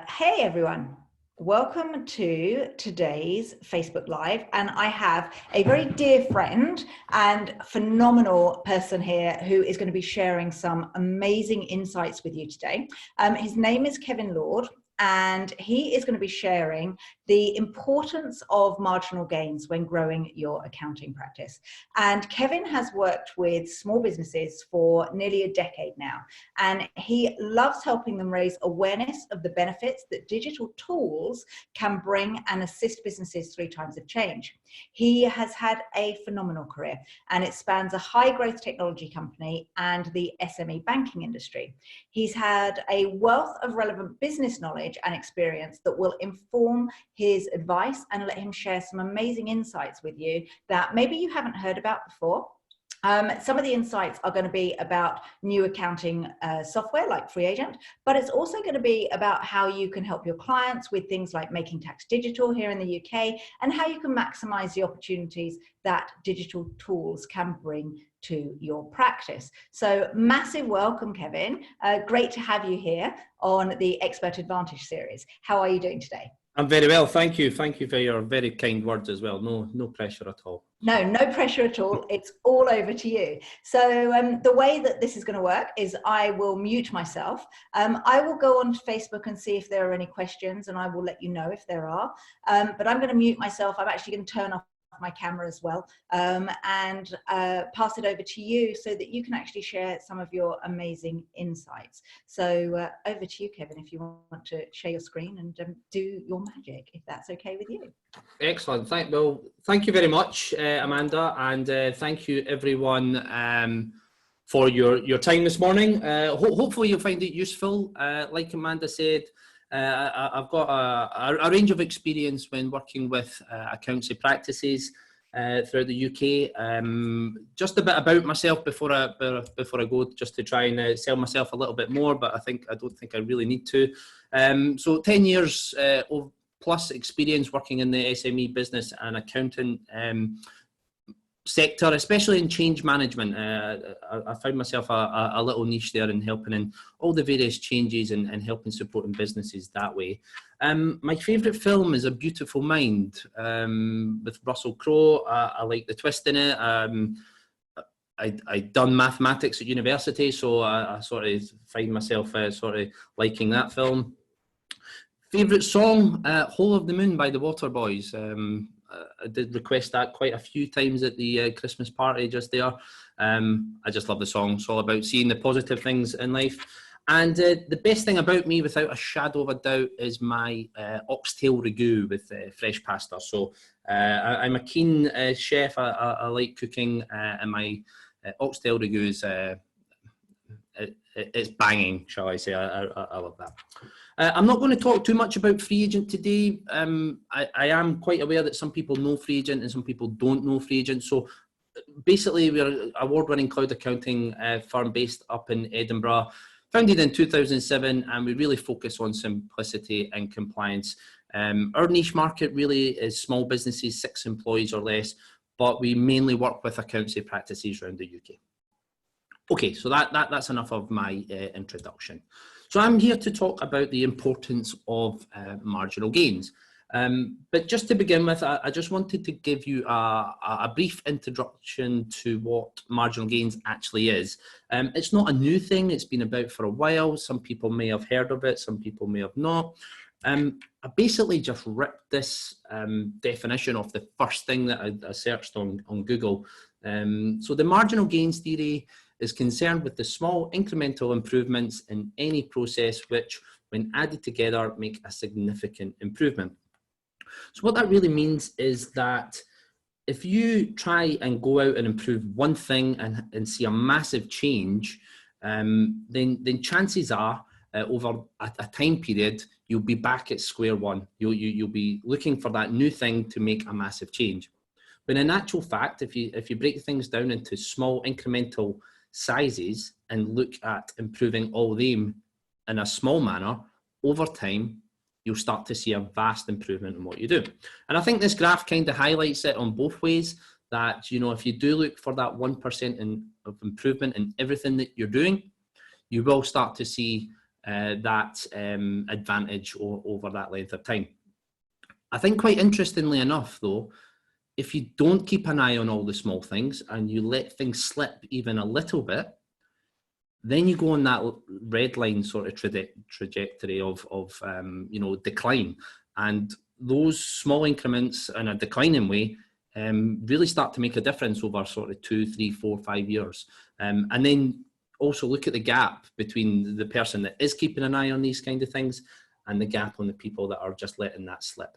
Hey everyone, welcome to today's Facebook Live, and I have a very dear friend and phenomenal person here who is going to be sharing some amazing insights with you today. His name is Kevin Lord, and he is going to be sharing the importance of marginal gains when growing your accounting practice. And Kevin has worked with small businesses for nearly a decade now, and he loves helping them raise awareness of the benefits that digital tools can bring and assist businesses through times of change. He has had a phenomenal career, and it spans a high growth technology company and the SME banking industry. He's had a wealth of relevant business knowledge and experience that will inform his advice and let him share some amazing insights with you that maybe you haven't heard about before. Some of the insights are going to be about new accounting software like Free Agent, but it's also going to be about how you can help your clients with things like making tax digital here in the UK and how you can maximize the opportunities that digital tools can bring to your practice. So massive welcome, Kevin. Great to have you here on the Expert Advantage series. How are you doing today? I'm very well, thank you. Thank you for your very kind words as well. No pressure at all. No pressure at all. It's all over to you. So the way that this is going to work is I will mute myself. I will go on to Facebook and see if there are any questions, and I will let you know if there are. But I'm going to mute myself. I'm actually going to turn off my camera as well, and pass it over to you so that you can actually share some of your amazing insights. So over to you, Kevin, if you want to share your screen and do your magic, if that's okay with you. Excellent. Thank you very much, Amanda, and thank you everyone for your time this morning. Hopefully you'll find it useful. Like Amanda said, I've got a range of experience when working with accountancy practices throughout the UK. Just a bit about myself before I go, just to try and sell myself a little bit more, but I don't think I really need to. So 10 years plus experience working in the SME business and accounting sector, especially in change management. I found myself a little niche there in helping in all the various changes and helping supporting businesses that way. My favourite film is A Beautiful Mind with Russell Crowe. I like the twist in it. I'd done mathematics at university, so I sort of find myself sort of liking that film. Favourite song, Whole of the Moon by the Waterboys. I did request that quite a few times at the Christmas party just there. I just love the song. It's all about seeing the positive things in life. And the best thing about me, without a shadow of a doubt, is my oxtail ragu with fresh pasta. So I'm a keen chef. I like cooking, and my oxtail ragu is it's banging, shall I say. I love that. I'm not going to talk too much about Free Agent today. I am quite aware that some people know Free Agent and some people don't know Free Agent. So basically, we're an award-winning cloud accounting firm based up in Edinburgh, founded in 2007, and we really focus on simplicity and compliance. Our niche market really is small businesses, 6 employees or less, but we mainly work with accountancy practices around the UK. Okay, so that's enough of my introduction. So I'm here to talk about the importance of marginal gains. But just to begin with, I just wanted to give you a brief introduction to what marginal gains actually is. It's not a new thing, it's been about for a while. Some people may have heard of it, some people may have not. I basically just ripped this definition off the first thing that I searched on Google. So the marginal gains theory is concerned with the small incremental improvements in any process which, when added together, make a significant improvement. So what that really means is that if you try and go out and improve one thing and see a massive change, then chances are over a time period, you'll be back at square one. You'll be looking for that new thing to make a massive change. But in actual fact, if you break things down into small incremental sizes and look at improving all of them in a small manner, over time, you'll start to see a vast improvement in what you do. And I think this graph kind of highlights it on both ways, that, you know, if you do look for that 1% of improvement in everything that you're doing, you will start to see that advantage over that length of time. I think quite interestingly enough, though, if you don't keep an eye on all the small things and you let things slip even a little bit, then you go on that red line sort of trajectory of decline. And those small increments in a declining way really start to make a difference over sort of 2, 3, 4, 5 years. And then also look at the gap between the person that is keeping an eye on these kind of things and the gap on the people that are just letting that slip.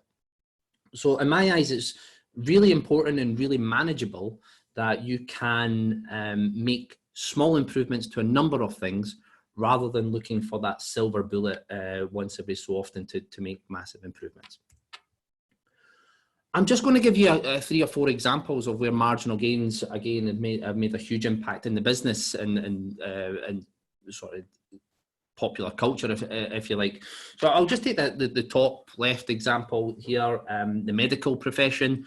So in my eyes, it's really important and really manageable that you can make small improvements to a number of things rather than looking for that silver bullet once every so often to make massive improvements. I'm just going to give you 3 or 4 examples of where marginal gains, again, have made a huge impact in the business and sort of popular culture, if you like. So I'll just take the top left example here, the medical profession.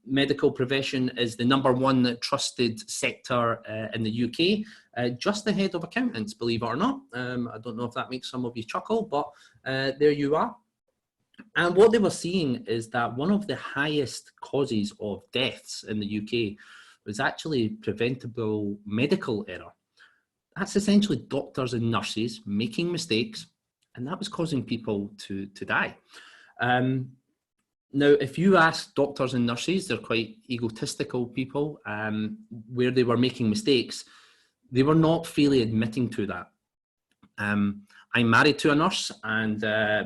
Medical profession is the #1 trusted sector in the UK, just ahead of accountants, believe it or not. I don't know if that makes some of you chuckle, but there you are. And what they were seeing is that one of the highest causes of deaths in the UK was actually preventable medical error. That's essentially doctors and nurses making mistakes, and that was causing people to die. Now, if you ask doctors and nurses, they're quite egotistical people, where they were making mistakes, they were not freely admitting to that. I'm married to a nurse, and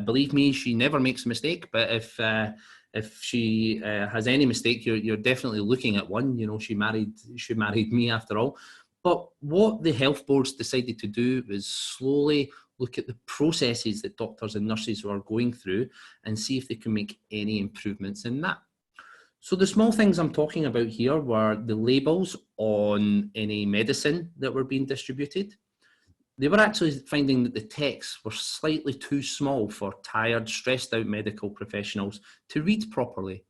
believe me, she never makes a mistake. But if she has any mistake, you're definitely looking at one. You know, she married me after all. But what the health boards decided to do was slowly look at the processes that doctors and nurses were going through and see if they can make any improvements in that. So the small things I'm talking about here were the labels on any medicine that were being distributed. They were actually finding that the texts were slightly too small for tired, stressed out medical professionals to read properly.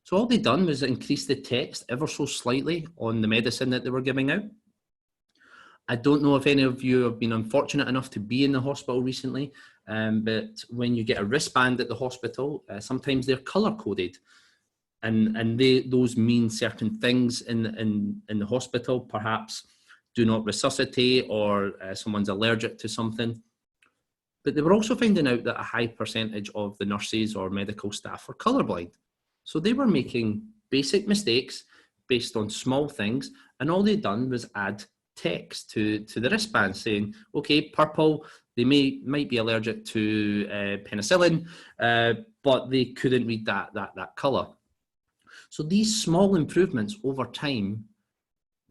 So all they done was increase the text ever so slightly on the medicine that they were giving out. I don't know if any of you have been unfortunate enough to be in the hospital recently, but when you get a wristband at the hospital, sometimes they're color coded, and those mean certain things in the hospital. Perhaps do not resuscitate, or someone's allergic to something. But they were also finding out that a high percentage of the nurses or medical staff were colorblind. So they were making basic mistakes based on small things, and all they'd done was add text to the wristband saying, okay, purple, they might be allergic to penicillin, but they couldn't read that color. So these small improvements over time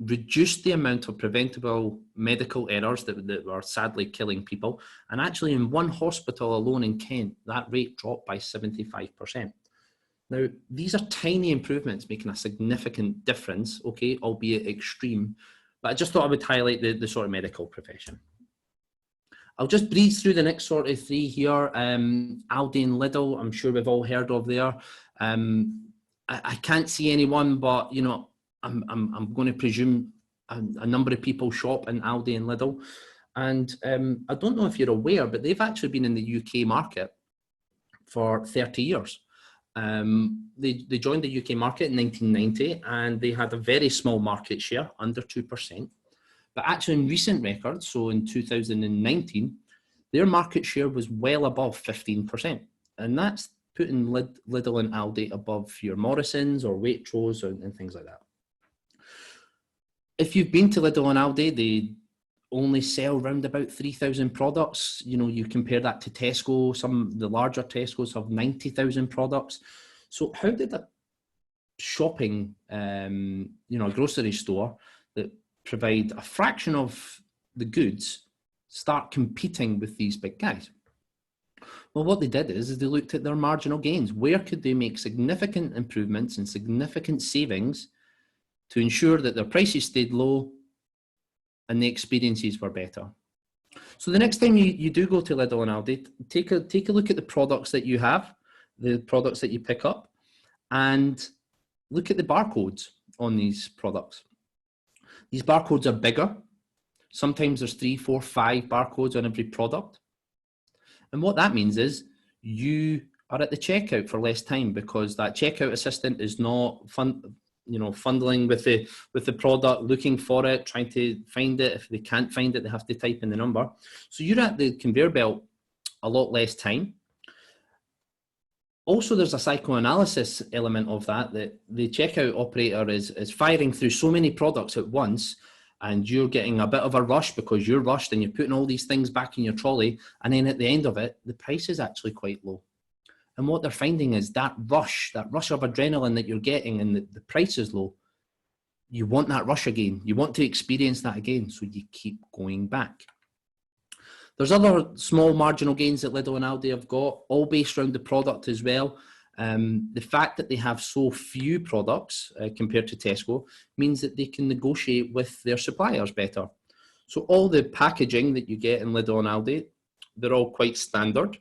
reduced the amount of preventable medical errors that were sadly killing people. And actually in one hospital alone in Kent, that rate dropped by 75%. Now, these are tiny improvements making a significant difference, okay, albeit extreme. But I just thought I would highlight the sort of medical profession. I'll just breeze through the next sort of 3 here. Aldi and Lidl, I'm sure we've all heard of there. I can't see anyone, but you know, I'm going to presume a number of people shop in Aldi and Lidl. And I don't know if you're aware, but they've actually been in the UK market for 30 years. They joined the UK market in 1990, and they had a very small market share, under 2%. But actually in recent records, so in 2019, their market share was well above 15%. And that's putting Lidl and Aldi above your Morrisons or Waitrose and things like that. If you've been to Lidl and Aldi, they only sell around about 3,000 products. You know, you compare that to Tesco, the larger Tesco's have 90,000 products. So how did a shopping, a grocery store that provide a fraction of the goods start competing with these big guys? Well, what they did is they looked at their marginal gains. Where could they make significant improvements and significant savings to ensure that their prices stayed low and the experiences were better? So the next time you do go to Lidl and Aldi, take a look at the products that you have, the products that you pick up, and look at the barcodes on these products. These barcodes are bigger, Sometimes there's 3, 4, 5 barcodes on every product. And what that means is you are at the checkout for less time, because that checkout assistant is not fumbling with the product, looking for it, trying to find it. If they can't find it, they have to type in the number. So you're at the conveyor belt a lot less time. Also, there's a psychoanalysis element of that the checkout operator is firing through so many products at once, and you're getting a bit of a rush because you're rushed and you're putting all these things back in your trolley, and then at the end of it, the price is actually quite low. And what they're finding is that rush of adrenaline that you're getting, and the price is low, you want that rush again. You want to experience that again, so you keep going back. There's other small marginal gains that Lidl and Aldi have got, all based around the product as well. The fact that they have so few products compared to Tesco means that they can negotiate with their suppliers better. So all the packaging that you get in Lidl and Aldi, they're all quite standard,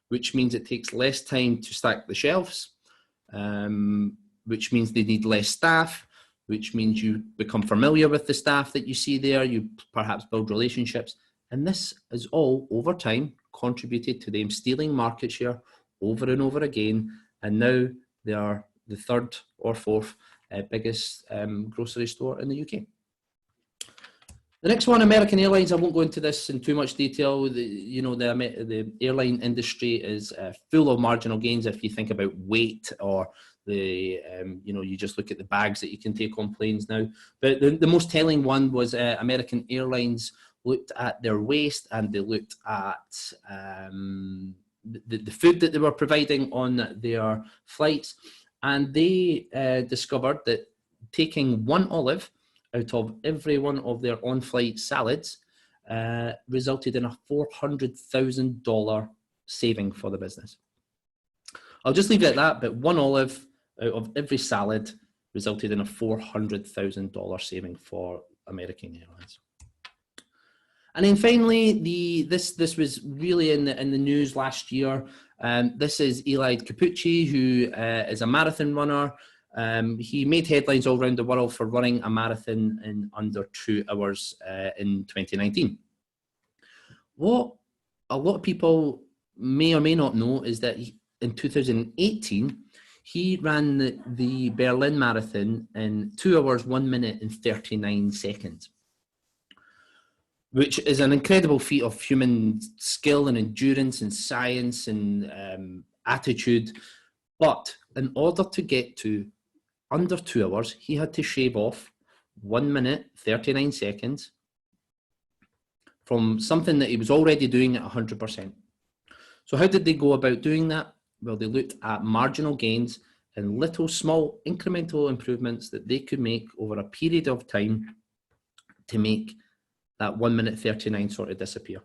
which means it takes less time to stack the shelves, which means they need less staff, which means you become familiar with the staff that you see there, you perhaps build relationships. And this is all, over time, contributed to them stealing market share over and over again. And now they are the third or fourth biggest grocery store in the UK. The next one, American Airlines. I won't go into this in too much detail. The airline industry is full of marginal gains. If you think about weight, or you just look at the bags that you can take on planes now. But the most telling one was American Airlines looked at their waste, and they looked at the food that they were providing on their flights, and they discovered that taking one olive out of every one of their on-flight salads resulted in a $400,000 saving for the business. I'll just leave it at that, but one olive out of every salad resulted in a $400,000 saving for American Airlines. And then finally, this was really in the news last year. This is Eli Capucci, who is a marathon runner. He made headlines all around the world for running a marathon in under 2 hours in 2019. What a lot of people may or may not know is that in 2018, he ran the Berlin Marathon in 2 hours, 1 minute and 39 seconds. Which is an incredible feat of human skill and endurance and science and attitude. But in order to get to under 2 hours, he had to shave off 1 minute, 39 seconds from something that he was already doing at 100%. So how did they go about doing that? Well, they looked at marginal gains and little small incremental improvements that they could make over a period of time to make that 1 minute 39 sort of disappear.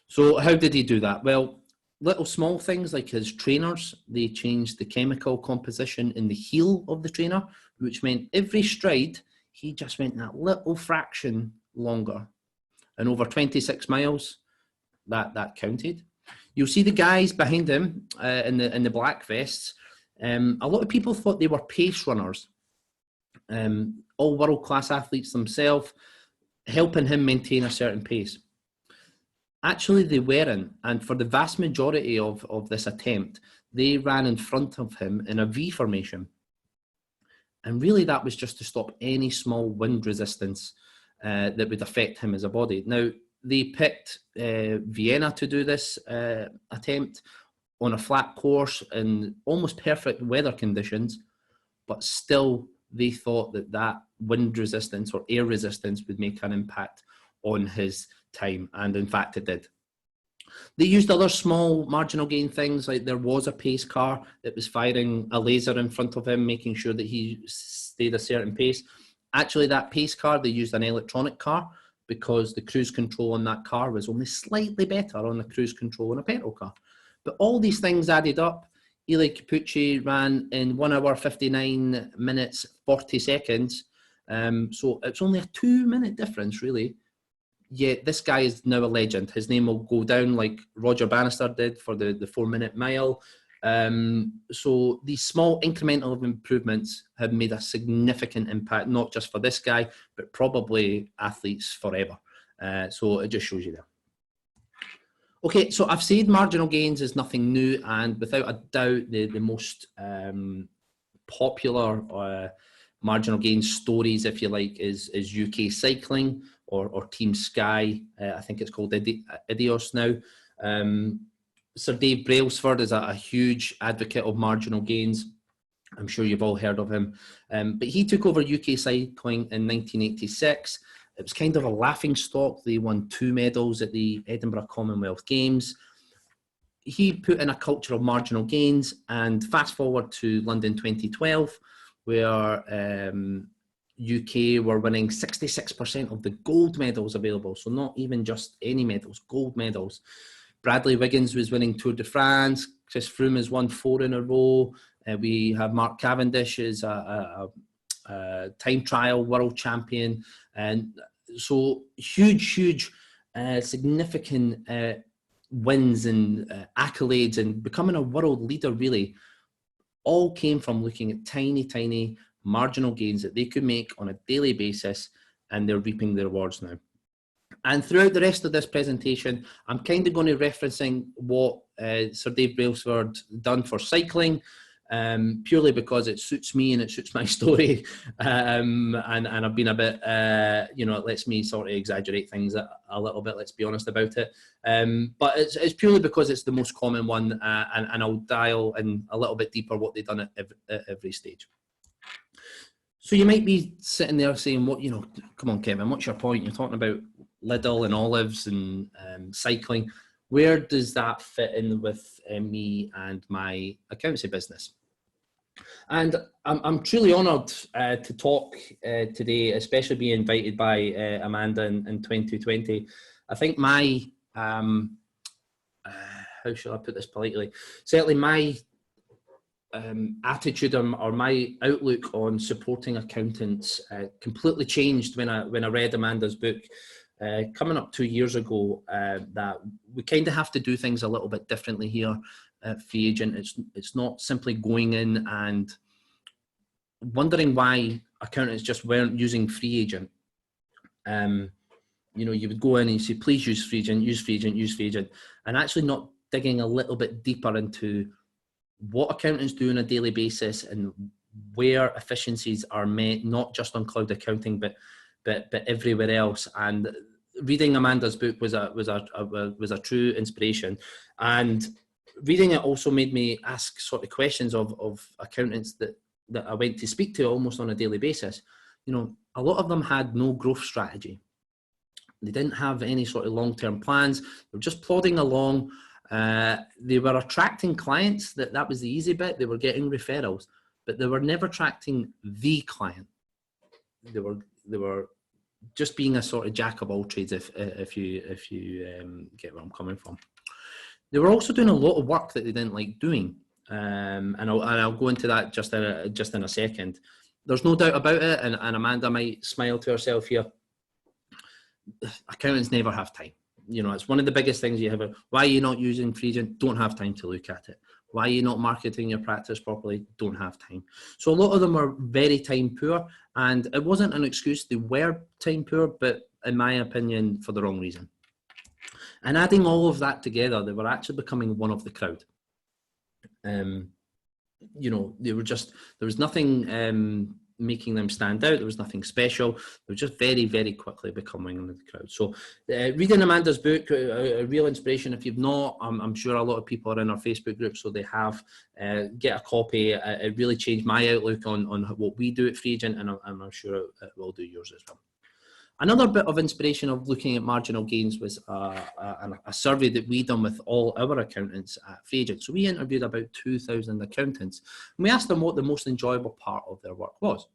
So how did he do that? Well, little small things like his trainers, they changed the chemical composition in the heel of the trainer, which meant every stride, he just went that little fraction longer. And over 26 miles, that counted. You'll see the guys behind him in the black vests. A lot of people thought they were pace runners, all world-class athletes themselves, helping him maintain a certain pace. Actually, they weren't, and for the vast majority of this attempt, they ran in front of him in a V formation. And really that was just to stop any small wind resistance that would affect him as a body. Now, they picked Vienna to do this attempt on a flat course in almost perfect weather conditions, but still they thought that wind resistance or air resistance would make an impact on his time, and in fact it did. They used other small marginal gain things, like there was a pace car that was firing a laser in front of him, making sure that he stayed a certain pace. Actually, that pace car, they used an electronic car because the cruise control on that car was only slightly better on the cruise control on a petrol car. But all these things added up. Eli Capucci ran in 1 hour, 59 minutes, 40 seconds. So it's only a 2 minute difference, really. Yet this guy is now a legend. His name will go down like Roger Bannister did for the 4 minute mile. So these small incremental improvements have made a significant impact, not just for this guy, but probably athletes forever. So it just shows you there. Okay, so I've said marginal gains is nothing new, and without a doubt, the most popular marginal gains stories, if you like, is UK Cycling or Team Sky. I think it's called Idios now. Sir Dave Brailsford is a huge advocate of marginal gains. I'm sure you've all heard of him. But he took over UK Cycling in 1986. It was kind of a laughing stock. They won 2 medals at the Edinburgh Commonwealth Games. He put in a culture of marginal gains, and fast forward to London 2012, where UK were winning 66% of the gold medals available. So not even just any medals, gold medals. Bradley Wiggins was winning Tour de France. Chris Froome has won 4 in a row. We have Mark Cavendish as a time trial world champion. And so huge, significant wins and accolades and becoming a world leader, really, all came from looking at tiny marginal gains that they could make on a daily basis, and they're reaping the rewards now. And throughout the rest of this presentation, I'm kind of going to referencing what Sir Dave Brailsford done for cycling, purely because it suits me and it suits my story. And I've been a bit, it lets me sort of exaggerate things a little bit, let's be honest about it. But it's purely because it's the most common one, and I'll dial in a little bit deeper what they've done at every stage. So you might be sitting there saying, come on, Kevin, what's your point? You're talking about Lidl and olives and cycling. Where does that fit in with me and my accountancy business? And I'm truly honoured to talk today, especially being invited by Amanda in 2020. I think my, how shall I put this politely? Certainly my attitude or my outlook on supporting accountants completely changed when I read Amanda's book coming up 2 years ago, that we kind of have to do things a little bit differently here at Free Agent. It's not simply going in and wondering why accountants just weren't using Free Agent. You would go in and you say, please use Free Agent, use Free Agent, use Free Agent, and actually not digging a little bit deeper into what accountants do on a daily basis and where efficiencies are met, not just on cloud accounting, but everywhere else. And reading Amanda's book was a true inspiration. And reading it also made me ask sort of questions of accountants that I went to speak to almost on a daily basis. A lot of them had no growth strategy. They didn't have any sort of long-term plans. They were just plodding along. They were attracting clients. That was the easy bit. They were getting referrals, but they were never attracting the client. They were just being a sort of jack of all trades, if you get where I'm coming from. They were also doing a lot of work that they didn't like doing, and I'll go into that just in a second. There's no doubt about it, and Amanda might smile to herself here. Accountants never have time. It's one of the biggest things you have. Why are you not using Free Agent? Don't have time to look at it. Why are you not marketing your practice properly? Don't have time. So a lot of them are very time poor, and it wasn't an excuse. They were time poor, but in my opinion, for the wrong reason. And adding all of that together, they were actually becoming one of the crowd. They were just, there was nothing making them stand out. There was nothing special. They were just very, very quickly becoming one of the crowd. So reading Amanda's book, a real inspiration. If you've not, I'm sure a lot of people are in our Facebook group, so they have. Get a copy. It really changed my outlook on what we do at Free Agent, and I'm sure it will do yours as well. Another bit of inspiration of looking at marginal gains was a survey that we done with all our accountants at Free Agent. So we interviewed about 2,000 accountants, and we asked them what the most enjoyable part of their work was.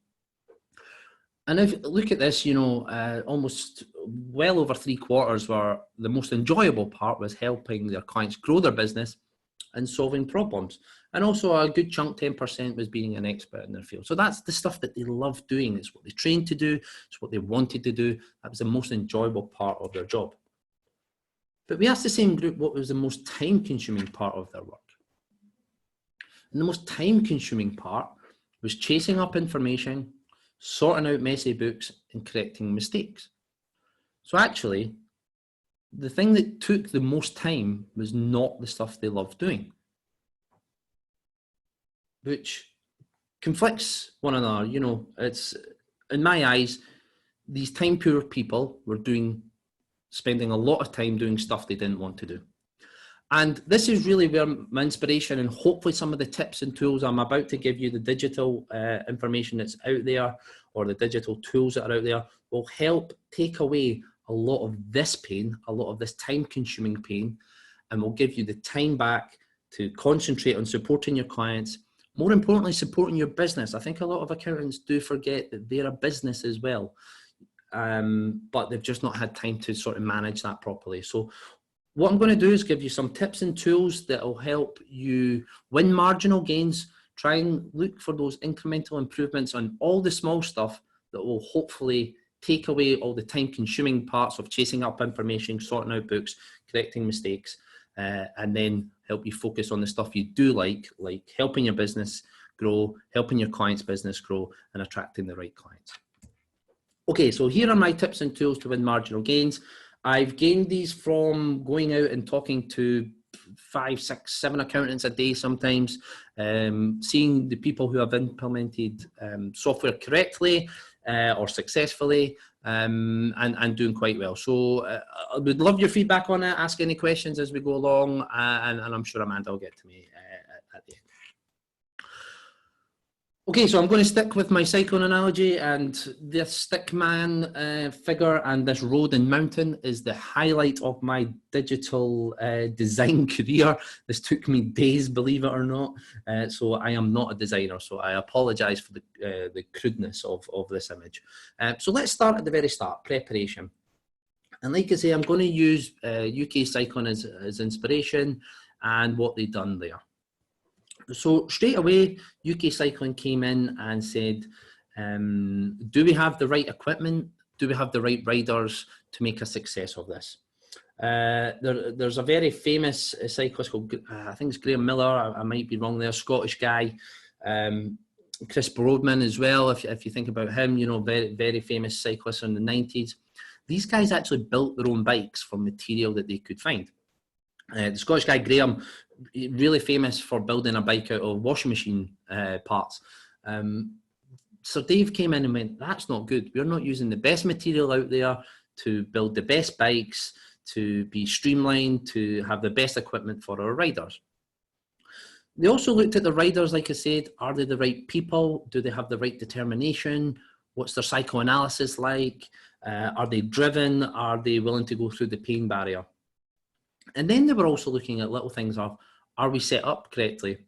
And if you look at this, almost well over 3/4 were the most enjoyable part was helping their clients grow their business and solving problems. And also a good chunk, 10%, was being an expert in their field. So that's the stuff that they love doing. It's what they trained to do. It's what they wanted to do. That was the most enjoyable part of their job. But we asked the same group what was the most time-consuming part of their work. And the most time-consuming part was chasing up information, sorting out messy books, and correcting mistakes. So actually, the thing that took the most time was not the stuff they loved doing, which conflicts one another. You know, it's, in my eyes, these time poor people were spending a lot of time doing stuff they didn't want to do. And this is really where my inspiration, and hopefully some of the tips and tools I'm about to give you, the digital information that's out there, or the digital tools that are out there, will help take away a lot of this pain, a lot of this time consuming pain, and will give you the time back to concentrate on supporting your clients. More importantly, supporting your business. I think a lot of accountants do forget that they're a business as well, but they've just not had time to sort of manage that properly. So what I'm going to do is give you some tips and tools that will help you win marginal gains. Try and look for those incremental improvements on all the small stuff that will hopefully take away all the time consuming parts of chasing up information, sorting out books, correcting mistakes, and then help you focus on the stuff you do like helping your business grow, helping your client's business grow, and attracting the right clients. Okay, so here are my tips and tools to win marginal gains. I've gained these from going out and talking to 5, 6, 7 accountants a day sometimes, seeing the people who have implemented software correctly or successfully, and doing quite well. So I would love your feedback on it. Ask any questions as we go along, and I'm sure Amanda will get to me at the end. Okay, so I'm going to stick with my cyclone analogy, and this stick man figure and this road and mountain is the highlight of my digital design career. This took me days, believe it or not. So I am not a designer, so I apologize for the crudeness of this image. So let's start at the very start, preparation. And like I say, I'm going to use UK Cyclone as inspiration and what they've done there. So straight away, UK Cycling came in and said, do we have the right equipment? Do we have the right riders to make a success of this? There's a very famous cyclist called, I think it's Graham Miller, I might be wrong there, Scottish guy. Chris Boardman as well, if you think about him, you know, very, very famous cyclist in the 90s. These guys actually built their own bikes from material that they could find. The Scottish guy, Graham, really famous for building a bike out of washing machine parts. So Dave came in and went, that's not good. We're not using the best material out there to build the best bikes, to be streamlined, to have the best equipment for our riders. They also looked at the riders, like I said, are they the right people? Do they have the right determination? What's their psychoanalysis like? Are they driven? Are they willing to go through the pain barrier? And then they were also looking at little things of, are we set up correctly?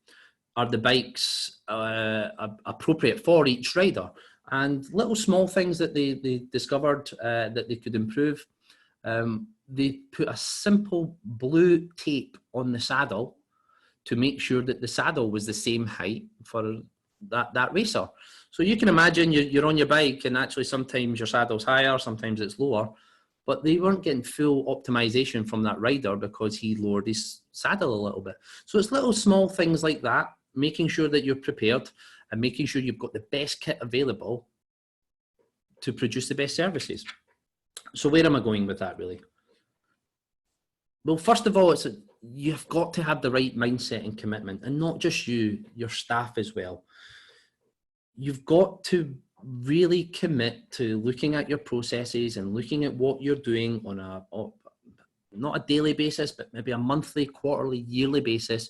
Are the bikes appropriate for each rider? And little small things that they discovered that they could improve. They put a simple blue tape on the saddle to make sure that the saddle was the same height for that racer. So you can imagine you're on your bike and actually sometimes your saddle's higher, sometimes it's lower, but they weren't getting full optimization from that rider because he lowered his saddle a little bit. So it's little small things like that, making sure that you're prepared and making sure you've got the best kit available to produce the best services. So where am I going with that really? Well, first of all, you've got to have the right mindset and commitment, and not just you, your staff as well. You've got to really commit to looking at your processes and looking at what you're doing on not a daily basis, but maybe a monthly, quarterly, yearly basis.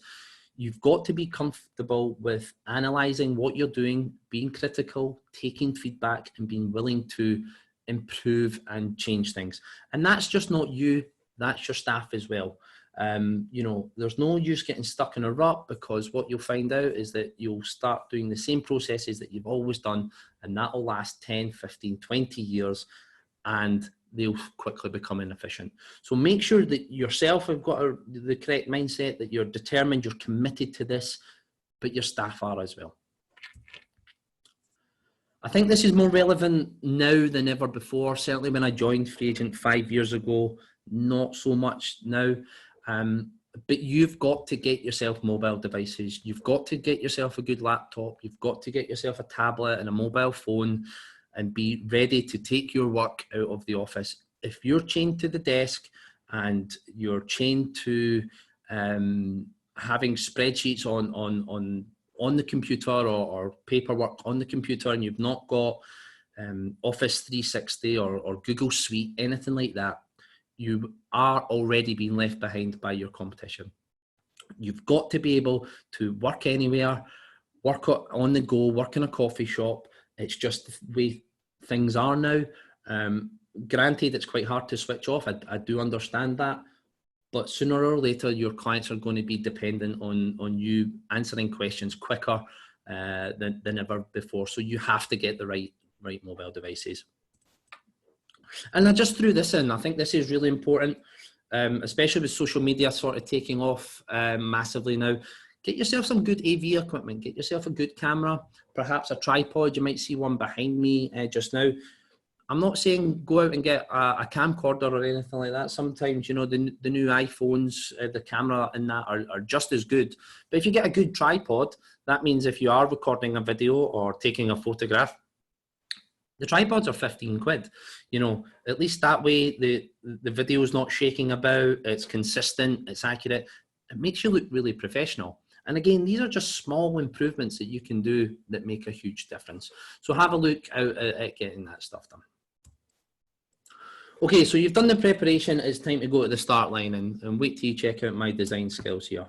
You've got to be comfortable with analyzing what you're doing, being critical, taking feedback, and being willing to improve and change things. And that's just not you, that's your staff as well. You know, there's no use getting stuck in a rut, because what you'll find out is that you'll start doing the same processes that you've always done, and that will last 10, 15, 20 years, and they'll quickly become inefficient. So make sure that yourself have got the correct mindset, that you're determined, you're committed to this, but your staff are as well. I think this is more relevant now than ever before. Certainly when I joined Free Agent 5 years ago, not so much now. But you've got to get yourself mobile devices. You've got to get yourself a good laptop. You've got to get yourself a tablet and a mobile phone and be ready to take your work out of the office if you're chained to the desk and you're chained to having spreadsheets on the computer or paperwork on the computer, and you've not got Office 360 or Google Suite, anything like that, you are already being left behind by your competition. You've got to be able to work anywhere, work on the go, work in a coffee shop. It's just the way things are now. Granted, it's quite hard to switch off. I do understand that. But sooner or later, your clients are going to be dependent on you answering questions quicker than ever before. So you have to get the right mobile devices. And I just threw this in. I think this is really important, especially with social media sort of taking off massively now. Get yourself some good AV equipment. Get yourself a good camera, perhaps a tripod. You might see one behind me just now. I'm not saying go out and get a camcorder or anything like that. Sometimes, you know, the new iPhones, the camera in that are just as good. But if you get a good tripod, that means if you are recording a video or taking a photograph, the tripods are 15 quid. You know, at least that way the video is not shaking about, it's consistent, it's accurate. It makes you look really professional. And again, these are just small improvements that you can do that make a huge difference. So have a look out at getting that stuff done. Okay, so you've done the preparation. It's time to go to the start line and wait till you check out my design skills here.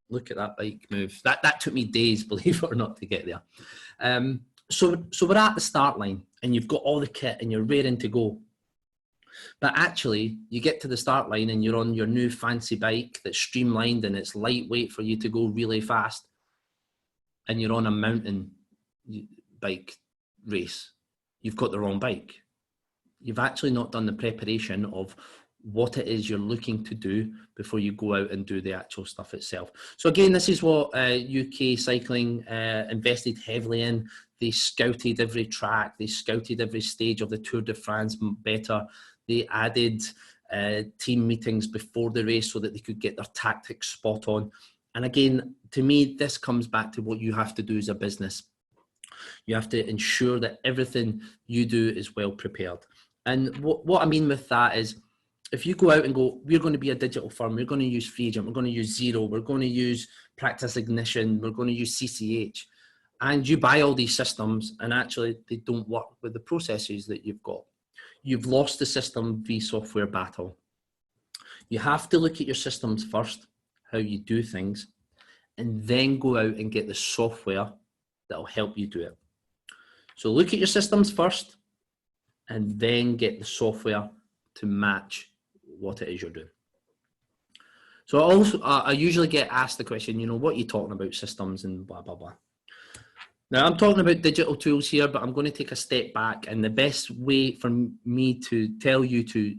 Look at that bike move. That took me days, believe it or not, to get there. So we're at the start line and you've got all the kit and you're raring to go. But actually, you get to the start line and you're on your new fancy bike that's streamlined and it's lightweight for you to go really fast. And you're on a mountain bike race. You've got the wrong bike. You've actually not done the preparation of what it is you're looking to do before you go out and do the actual stuff itself. So again, this is what UK cycling invested heavily in. They scouted every track. They scouted every stage of the Tour de France better. They added team meetings before the race so that they could get their tactics spot on. And again, to me, this comes back to what you have to do as a business. You have to ensure that everything you do is well prepared. And what I mean with that is, if you go out and go, we're going to be a digital firm, we're going to use FreeAgent, we're going to use Zero, we're going to use Practice Ignition, we're going to use CCH, and you buy all these systems and actually they don't work with the processes that you've got, you've lost the system v software battle. You have to look at your systems first, how you do things, and then go out and get the software that will help you do it. So look at your systems first, and then get the software to match what it is you're doing. So I usually get asked the question, you know, what are you talking about, systems and blah, blah, blah. Now I'm talking about digital tools here, but I'm going to take a step back, and the best way for me to tell you to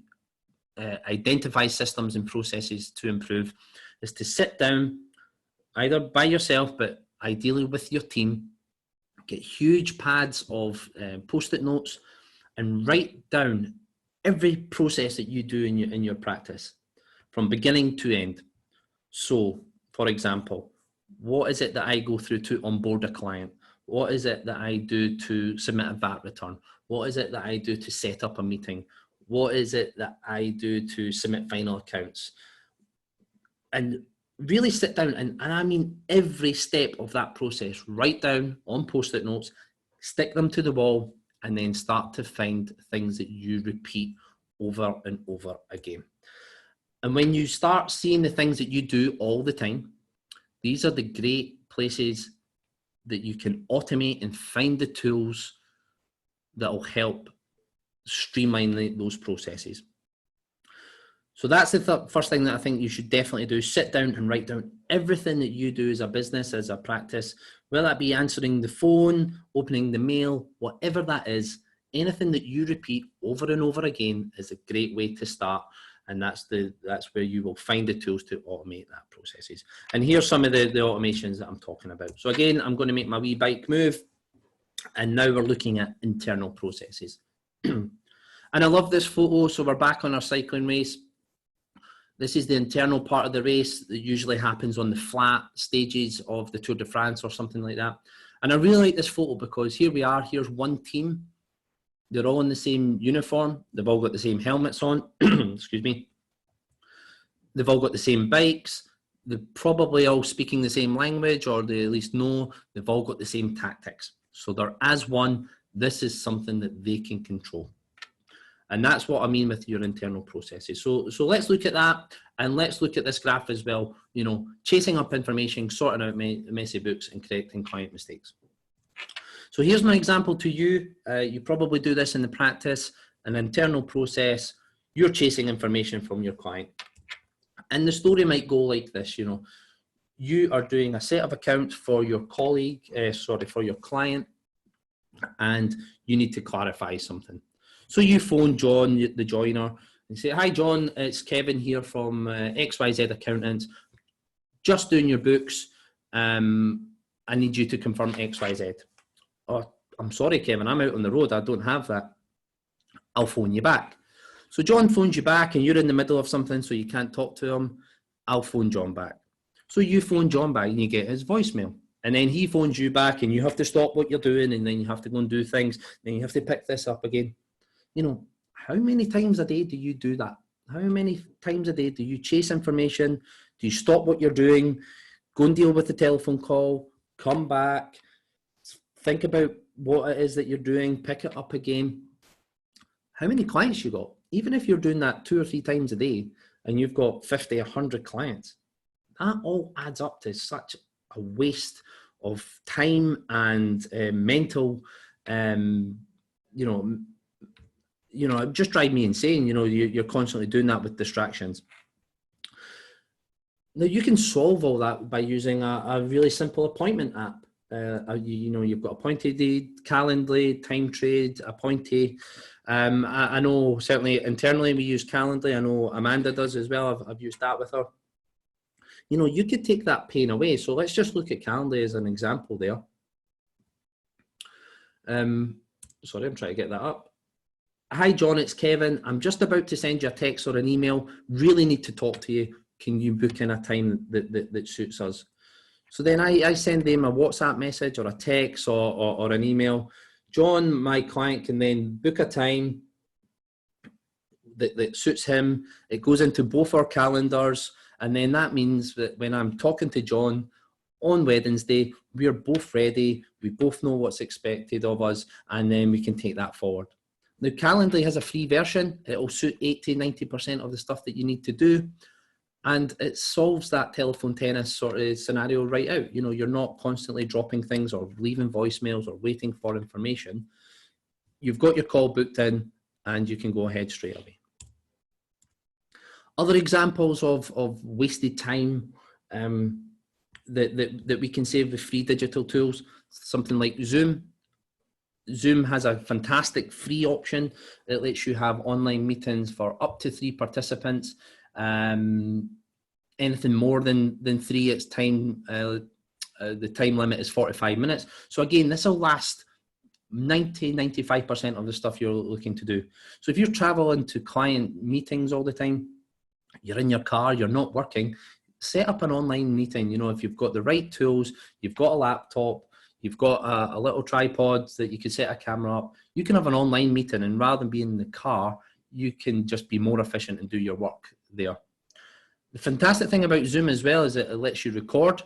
identify systems and processes to improve is to sit down, either by yourself, but ideally with your team, get huge pads of post-it notes, and write down every process that you do in your practice from beginning to end. So, for example, what is it that I go through to onboard a client? What is it that I do to submit a VAT return? What is it that I do to set up a meeting? What is it that I do to submit final accounts? And really sit down and I mean every step of that process, write down on post-it notes, stick them to the wall, and then start to find things that you repeat over and over again. And when you start seeing the things that you do all the time, these are the great places that you can automate and find the tools that will help streamline those processes. So that's the first thing that I think you should definitely do. Sit down and write down everything that you do as a business, as a practice, whether that be answering the phone, opening the mail, whatever that is, anything that you repeat over and over again is a great way to start. And that's where you will find the tools to automate that processes. And here's some of the automations that I'm talking about. So again, I'm going to make my wee bike move. And now we're looking at internal processes. And I love this photo. So we're back on our cycling race. This is the internal part of the race that usually happens on the flat stages of the Tour de France or something like that. And I really like this photo because here we are, here's one team, They're all in the same uniform. They've all got the same helmets on. Excuse me. They've all got the same bikes. They're probably all speaking the same language, or they at least know they've all got the same tactics. So they're as one. This is something that they can control. And that's what I mean with your internal processes. So let's look at that, and let's look at this graph as well. You know, chasing up information, sorting out messy books, and correcting client mistakes. So here's my example to you. You probably do this in the practice, an internal process. You're chasing information from your client. And the story might go like this, you know, you are doing a set of accounts for your colleague, for your client, and you need to clarify something. So you phone John, the joiner, and say, hi, John, it's Kevin here from XYZ Accountants. Just doing your books. I need you to confirm XYZ. Oh, I'm sorry, Kevin, I'm out on the road. I don't have that. I'll phone you back. So John phones you back, and you're in the middle of something, so you can't talk to him. I'll phone John back. So you phone John back, and you get his voicemail. And then he phones you back, and you have to stop what you're doing, and then you have to go and do things. Then you have to pick this up again. You know, how many times a day do you do that? How many times a day do you chase information? Do you stop what you're doing, go and deal with the telephone call, come back, think about what it is that you're doing, pick it up again? How many clients you got? Even if you're doing that 2 or 3 times a day and you've got 50, 100 clients, that all adds up to such a waste of time and mental, you know, it just drives me insane. You know, you're constantly doing that with distractions. Now, you can solve all that by using a really simple appointment app. You know, you've got Appointed, Calendly, Time Trade, Appointee. I know certainly internally we use Calendly. I know Amanda does as well. I've used that with her. You know, you could take that pain away. So let's just look at Calendly as an example there. Sorry, I'm trying to get that up. Hi, John, it's Kevin. I'm just about to send you a text or an email. Really need to talk to you. Can you book in a time that suits us? So then I send them a WhatsApp message or a text or an email. John, my client, can then book a time that suits him. It goes into both our calendars. And then that means that when I'm talking to John on Wednesday, we're both ready. We both know what's expected of us. And then we can take that forward. Now, Calendly has a free version. It'll suit 80-90% of the stuff that you need to do. And it solves that telephone tennis sort of scenario right out. You know, you're not constantly dropping things or leaving voicemails or waiting for information. You've got your call booked in and you can go ahead straight away. Other examples of wasted time that we can save with free digital tools, something like Zoom. Zoom has a fantastic free option that lets you have online meetings for up to 3 participants. Anything more than 3, it's time. The time limit is 45 minutes. So again, this will last 90-95% of the stuff you're looking to do. So if you're traveling to client meetings all the time, you're in your car, you're not working, set up an online meeting. You know, if you've got the right tools, you've got a laptop, you've got a little tripod that you can set a camera up, you can have an online meeting, and rather than being in the car, you can just be more efficient and do your work there. The fantastic thing about Zoom as well is that it lets you record.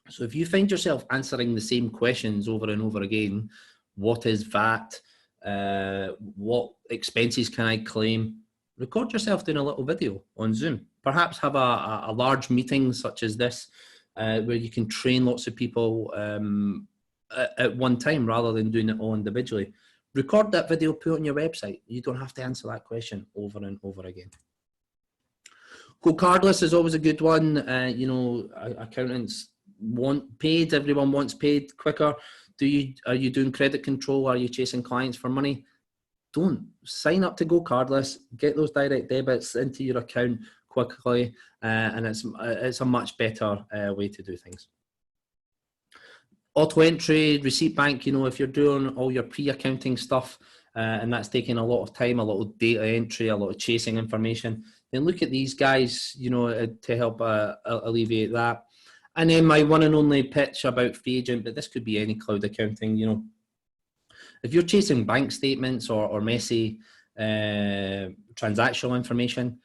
So if you find yourself answering the same questions over and over again, what is VAT? What expenses can I claim? Record yourself doing a little video on Zoom. Perhaps have a large meeting such as this where you can train lots of people at one time rather than doing it all individually. Record that video, put it on your website. You don't have to answer that question over and over again. Go cardless is always a good one. You know, accountants want paid. Everyone wants paid quicker. Are you doing credit control? Are you chasing clients for money? Don't. Sign up to Go Cardless. Get those direct debits into your account quickly, and it's a much better way to do things. Auto entry, receipt bank. You know, if you're doing all your pre-accounting stuff and that's taking a lot of time, a lot of data entry, a lot of chasing information, then look at these guys, you know, to help alleviate that. And then my one and only pitch about free agent, but this could be any cloud accounting, you know. If you're chasing bank statements or messy transactional information,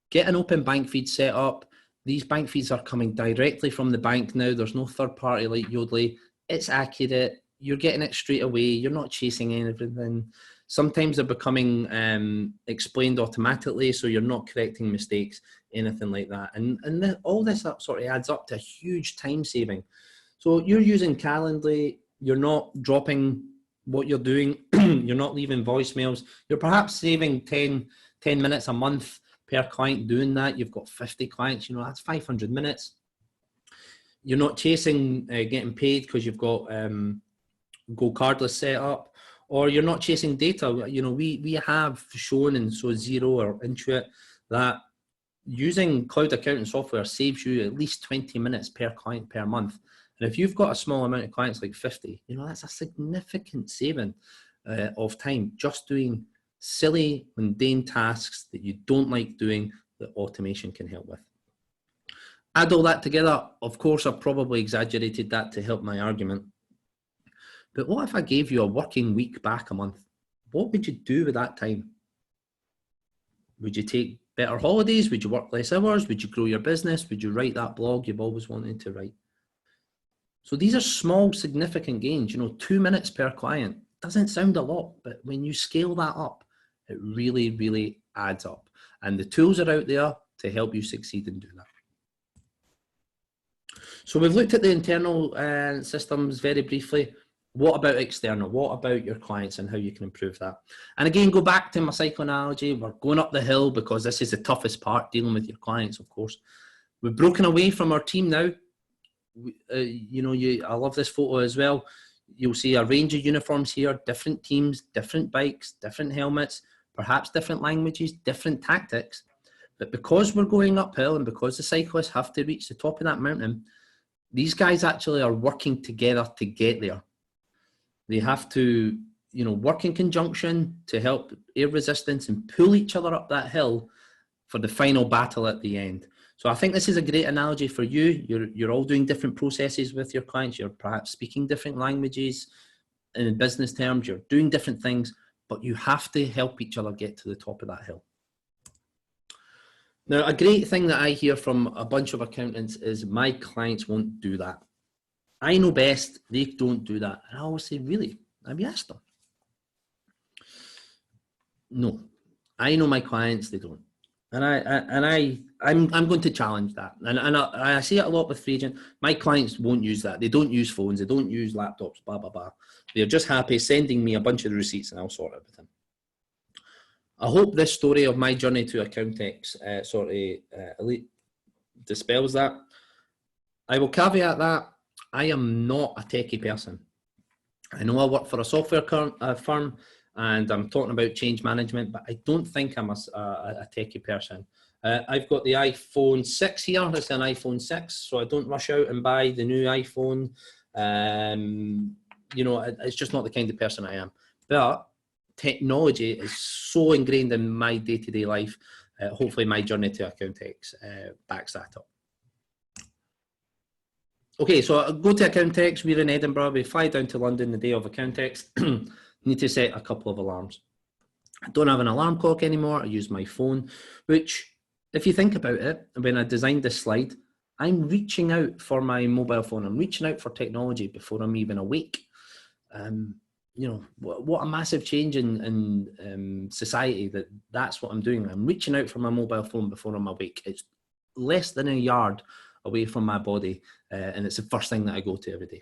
get an open bank feed set up. These bank feeds are coming directly from the bank now. There's no third party like Yodlee. It's accurate. You're getting it straight away. You're not chasing anything. Sometimes they're becoming explained automatically, so you're not correcting mistakes, anything like that. And all this sort of adds up to a huge time saving. So you're using Calendly. You're not dropping what you're doing. You're not leaving voicemails. You're perhaps saving 10 minutes a month per client doing that. You've got 50 clients, that's 500 minutes. You're not chasing getting paid because you've got Go Cardless set up, or you're not chasing data. We have shown in Xero or Intuit that using cloud accounting software saves you at least 20 minutes per client per month. And if you've got a small amount of clients like 50, that's a significant saving of time just doing silly, mundane tasks that you don't like doing that automation can help with. Add all that together. Of course, I've probably exaggerated that to help my argument. But what if I gave you a working week back a month? What would you do with that time? Would you take better holidays? Would you work less hours? Would you grow your business? Would you write that blog you've always wanted to write? So these are small, significant gains. 2 minutes per client doesn't sound a lot, but when you scale that up, it really, really adds up. And the tools are out there to help you succeed in doing that. So we've looked at the internal systems very briefly. What about external? What about your clients and how you can improve that? And again, go back to my cycle analogy. We're going up the hill because this is the toughest part, dealing with your clients, of course. We've broken away from our team now. I love this photo as well. You'll see a range of uniforms here, different teams, different bikes, different helmets, perhaps different languages, different tactics. But because we're going uphill and because the cyclists have to reach the top of that mountain, these guys actually are working together to get there. They have to, work in conjunction to help air resistance and pull each other up that hill for the final battle at the end. So I think this is a great analogy for you. You're all doing different processes with your clients. You're perhaps speaking different languages in business terms. You're doing different things, but you have to help each other get to the top of that hill. Now, a great thing that I hear from a bunch of accountants is my clients won't do that. I know best, they don't do that. And I always say, really? Have you asked them? No, I know my clients, they don't. And I'm going to challenge that. And I see it a lot with free agent. My clients won't use that. They don't use phones. They don't use laptops, blah, blah, blah. They're just happy sending me a bunch of receipts and I'll sort it with them. I hope this story of my journey to Accountex dispels that. I will caveat that I am not a techie person. I know I work for a software firm and I'm talking about change management, but I don't think I'm a techie person. I've got the iPhone 6 here. It's an iPhone 6, so I don't rush out and buy the new iPhone. It's just not the kind of person I am. But technology is so ingrained in my day-to-day life. Hopefully my journey to Accountex backs that up. Okay, so I go to Accountex. We're in Edinburgh. We fly down to London the day of Accountex. Need to set a couple of alarms. I don't have an alarm clock anymore. I use my phone, which, if you think about it, when I designed this slide, I'm reaching out for my mobile phone. I'm reaching out for technology before I'm even awake. What a massive change in society that's what I'm doing. I'm reaching out for my mobile phone before I'm awake. It's less than a yard away from my body, and it's the first thing that I go to every day.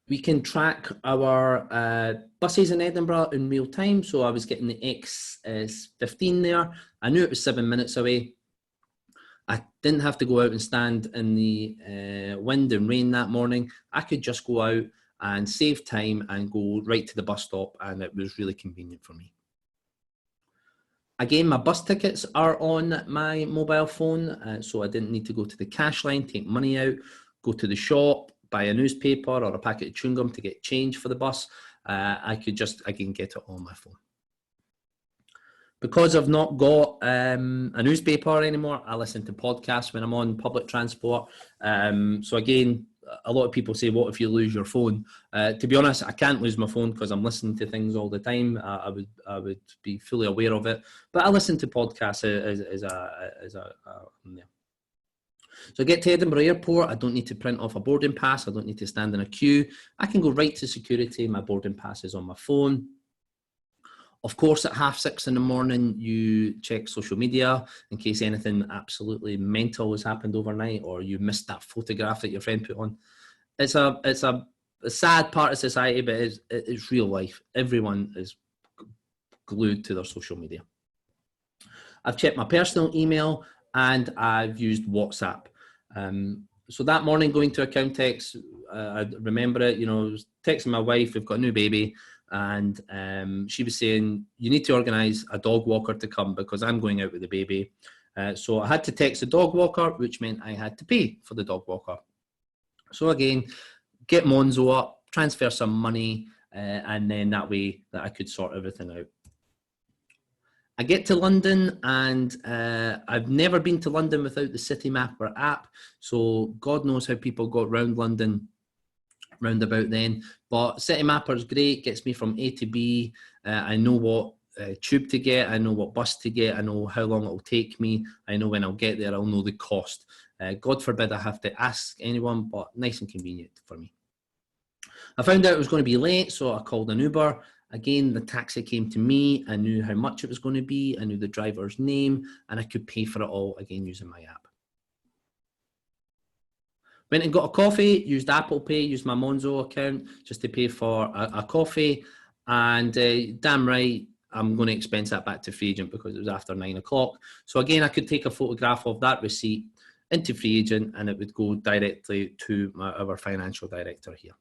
We can track our buses in Edinburgh in real time. So I was getting the X15 there. I knew it was 7 minutes away. I didn't have to go out and stand in the wind and rain that morning. I could just go out and save time and go right to the bus stop, and it was really convenient for me. Again, my bus tickets are on my mobile phone, so I didn't need to go to the cash line, take money out, go to the shop, buy a newspaper or a packet of chewing gum to get change for the bus. I could just, again, get it on my phone. Because I've not got a newspaper anymore, I listen to podcasts when I'm on public transport. So again, a lot of people say, what if you lose your phone? To be honest, I can't lose my phone because I'm listening to things all the time. I would be fully aware of it, but I listen to podcasts yeah. So I get to Edinburgh Airport, I don't need to print off a boarding pass, I don't need to stand in a queue. I can go right to security, my boarding pass is on my phone. Of course, at 6:30 in the morning, you check social media in case anything absolutely mental has happened overnight, or you missed that photograph that your friend put on. It's a sad part of society, but it's real life. Everyone is glued to their social media. I've checked my personal email and I've used WhatsApp. So that morning going to Accountex, I remember it, I was texting my wife, we've got a new baby, and she was saying, you need to organise a dog walker to come because I'm going out with the baby. So I had to text the dog walker, which meant I had to pay for the dog walker. So again, get Monzo up, transfer some money, and then that way that I could sort everything out. I get to London, and I've never been to London without the City Mapper app. So God knows how people got round London round about then. But City Mapper is great, gets me from A to B. I know what tube to get, I know what bus to get, I know how long it'll take me, I know when I'll get there, I'll know the cost. God forbid I have to ask anyone, but nice and convenient for me. I found out it was going to be late, so I called an Uber. Again, the taxi came to me. I knew how much it was going to be. I knew the driver's name, and I could pay for it all, again, using my app. Went and got a coffee, used Apple Pay, used my Monzo account just to pay for a coffee. And damn right, I'm going to expense that back to Free Agent because it was after 9 o'clock. So again, I could take a photograph of that receipt into Free Agent, and it would go directly to our financial director here.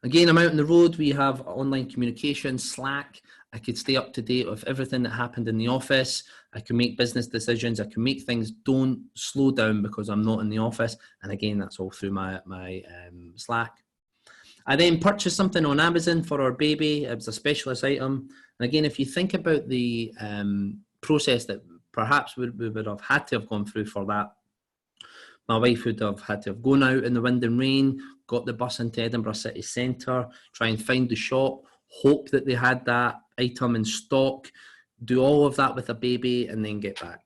Again, I'm out on the road. We have online communication, Slack. I could stay up to date with everything that happened in the office. I can make business decisions. I can make things don't slow down because I'm not in the office. And again, that's all through my Slack. I then purchased something on Amazon for our baby. It was a specialist item. And again, if you think about the process that perhaps we would have had to have gone through for that, my wife would have had to have gone out in the wind and rain, got the bus into Edinburgh city centre, try and find the shop, hope that they had that item in stock, do all of that with a baby, and then get back.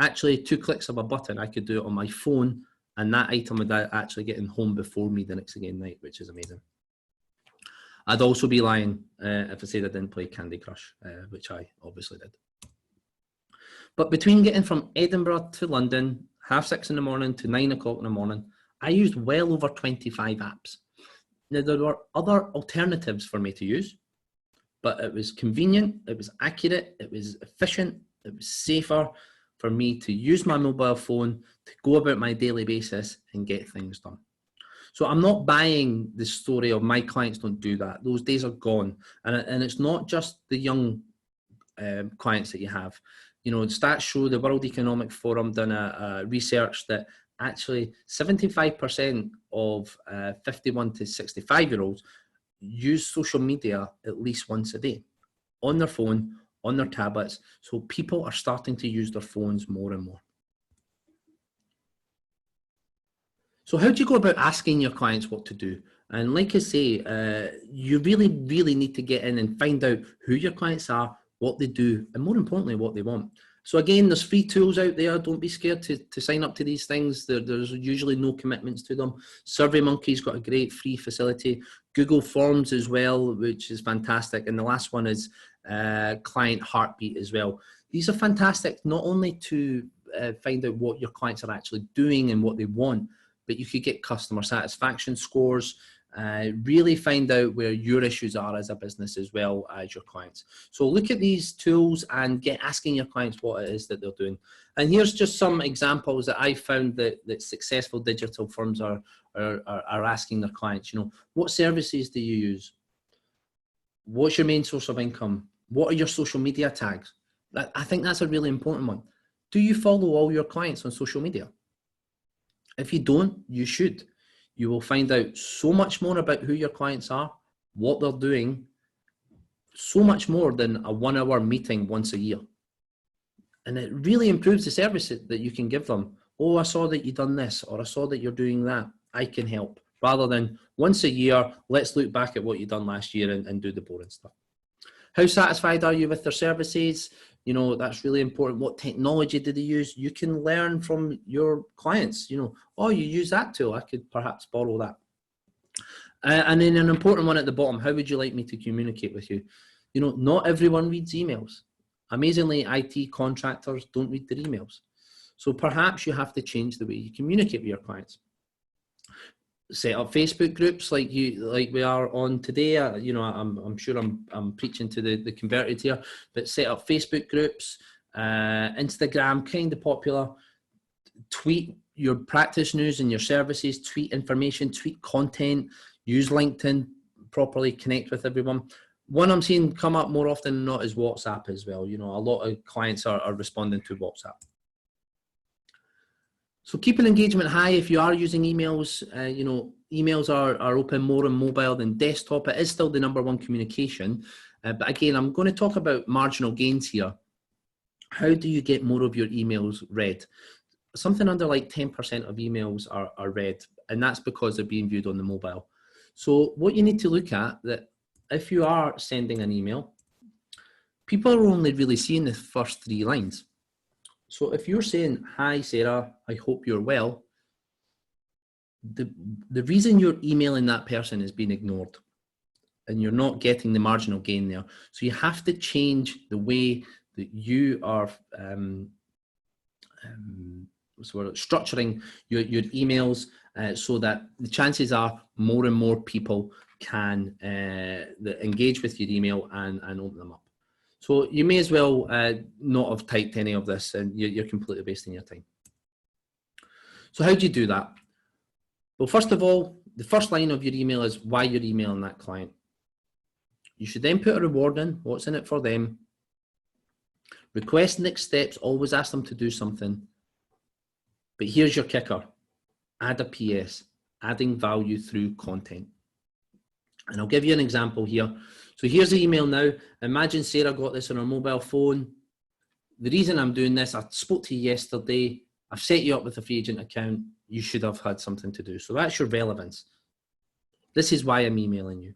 Actually, 2 clicks of a button, I could do it on my phone, and that item would actually get in home before me the next again night, which is amazing. I'd also be lying if I said I didn't play Candy Crush, which I obviously did. But between getting from Edinburgh to London, 6:30 in the morning to 9 o'clock in the morning, I used well over 25 apps. Now, there were other alternatives for me to use, but it was convenient, it was accurate, it was efficient, it was safer for me to use my mobile phone to go about my daily basis and get things done. So I'm not buying the story of my clients don't do that. Those days are gone. And it's not just the young clients that you have. Stats show, the World Economic Forum done a research that actually 75% of 51 to 65-year-olds use social media at least once a day on their phone, on their tablets. So people are starting to use their phones more and more. So how do you go about asking your clients what to do? And like I say, you really, really need to get in and find out who your clients are, what they do, and more importantly, what they want. So again, there's free tools out there. Don't be scared to sign up to these things. There's usually no commitments to them. SurveyMonkey's got a great free facility. Google Forms as well, which is fantastic. And the last one is Client Heartbeat as well. These are fantastic, not only to find out what your clients are actually doing and what they want, but you could get customer satisfaction scores, really find out where your issues are as a business as well as your clients. So look at these tools and get asking your clients what it is that they're doing. And here's just some examples that I found that successful digital firms are asking their clients. What services do you use? What's your main source of income? What are your social media tags? I think that's a really important one. Do you follow all your clients on social media? If you don't, you should. You will find out so much more about who your clients are, what they're doing, so much more than a 1-hour meeting once a year. And it really improves the service that you can give them oh, I saw that you've done this, or I saw that you're doing that, I can help. Rather than once a year, let's look back at what you've done last year and do the boring stuff. How satisfied are you with their services? You know, that's really important. What technology did they use? You can learn from your clients, you know, oh, you use that tool, I could perhaps borrow that. And then an important one at the bottom, how would you like me to communicate with you? You know, not everyone reads emails. Amazingly, IT contractors don't read their emails. So perhaps you have to change the way you communicate with your clients. Set up Facebook groups like we are on today. You know, I'm sure I'm preaching to the converted here, but set up Facebook groups, Instagram, kind of popular. Tweet your practice news and your services, tweet information, tweet content, use LinkedIn properly, connect with everyone. One I'm seeing come up more often than not is WhatsApp as well. You know, a lot of clients are responding to WhatsApp. So keeping engagement high. If you are using emails, you know, emails are open more on mobile than desktop. It is still the #1 communication. But again, I'm going to talk about marginal gains here. How do you get more of your emails read? Something under like 10% of emails are read, and that's because they're being viewed on the mobile. So what you need to look at, that if you are sending an email, people are only really seeing the first 3 lines. So if you're saying, hi, Sarah, I hope you're well, the reason you're emailing that person is being ignored and you're not getting the marginal gain there. So you have to change the way that you are structuring your emails so that the chances are more and more people can engage with your email and open them up. So you may as well not have typed any of this, and you're completely wasting your time. So how do you do that? Well, first of all, the first line of your email is why you're emailing that client. You should then put a reward in, what's in it for them. Request next steps, always ask them to do something. But here's your kicker. Add a PS, adding value through content. And I'll give you an example here. So here's the email now. Imagine Sarah got this on her mobile phone. The reason I'm doing this, I spoke to you yesterday. I've set you up with a free agent account. You should have had something to do. So that's your relevance. This is why I'm emailing you.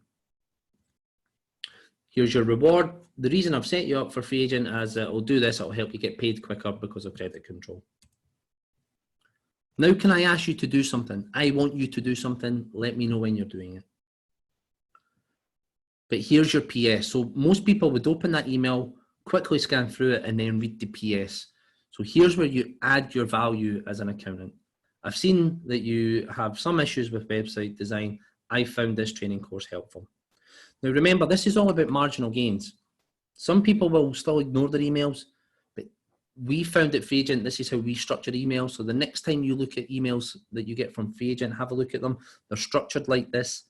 Here's your reward. The reason I've set you up for free agent is it'll do this. It'll help you get paid quicker because of credit control. Now, can I ask you to do something? I want you to do something. Let me know when you're doing it. But here's your PS. So most people would open that email, quickly scan through it, and then read the PS. So here's where you add your value as an accountant. I've seen that you have some issues with website design. I found this training course helpful. Now remember, this is all about marginal gains. Some people will still ignore their emails, but we found at Free Agent, this is how we structure emails. So the next time you look at emails that you get from Free Agent, have a look at them. They're structured like this.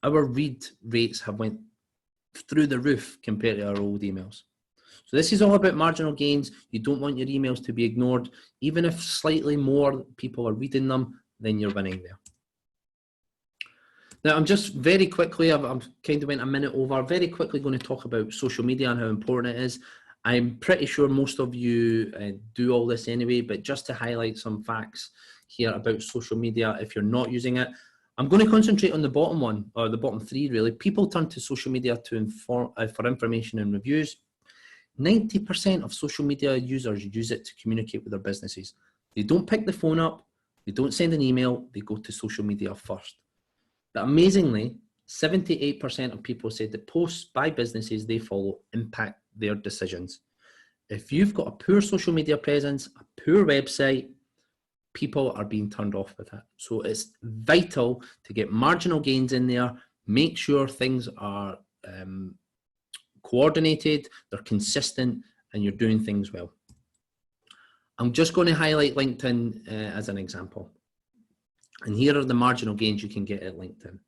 Our read rates have went through the roof compared to our old emails. So this is all about marginal gains. You don't want your emails to be ignored. Even if slightly more people are reading them, then you're winning there. Now, I'm just very quickly, I'm kind of went a minute over, very quickly going to talk about social media and how important it is. I'm pretty sure most of you do all this anyway, but just to highlight some facts here about social media, if you're not using it, I'm going to concentrate on the bottom one, or the bottom 3 really. People turn to social media to for information and reviews. 90% of social media users use it to communicate with their businesses. They don't pick the phone up, they don't send an email, they go to social media first. But amazingly, 78% of people said that posts by businesses they follow impact their decisions. If you've got a poor social media presence, a poor website, people are being turned off with it. So it's vital to get marginal gains in there, make sure things are coordinated, they're consistent, and you're doing things well. I'm just going to highlight LinkedIn as an example. And here are the marginal gains you can get at LinkedIn.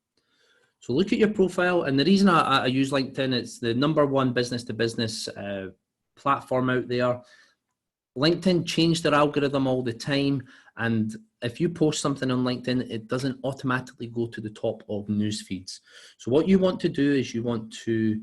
So look at your profile. And the reason I use LinkedIn, it's the #1 business-to-business platform out there. LinkedIn changed their algorithm all the time. And if you post something on LinkedIn, it doesn't automatically go to the top of news feeds. So what you want to do is you want to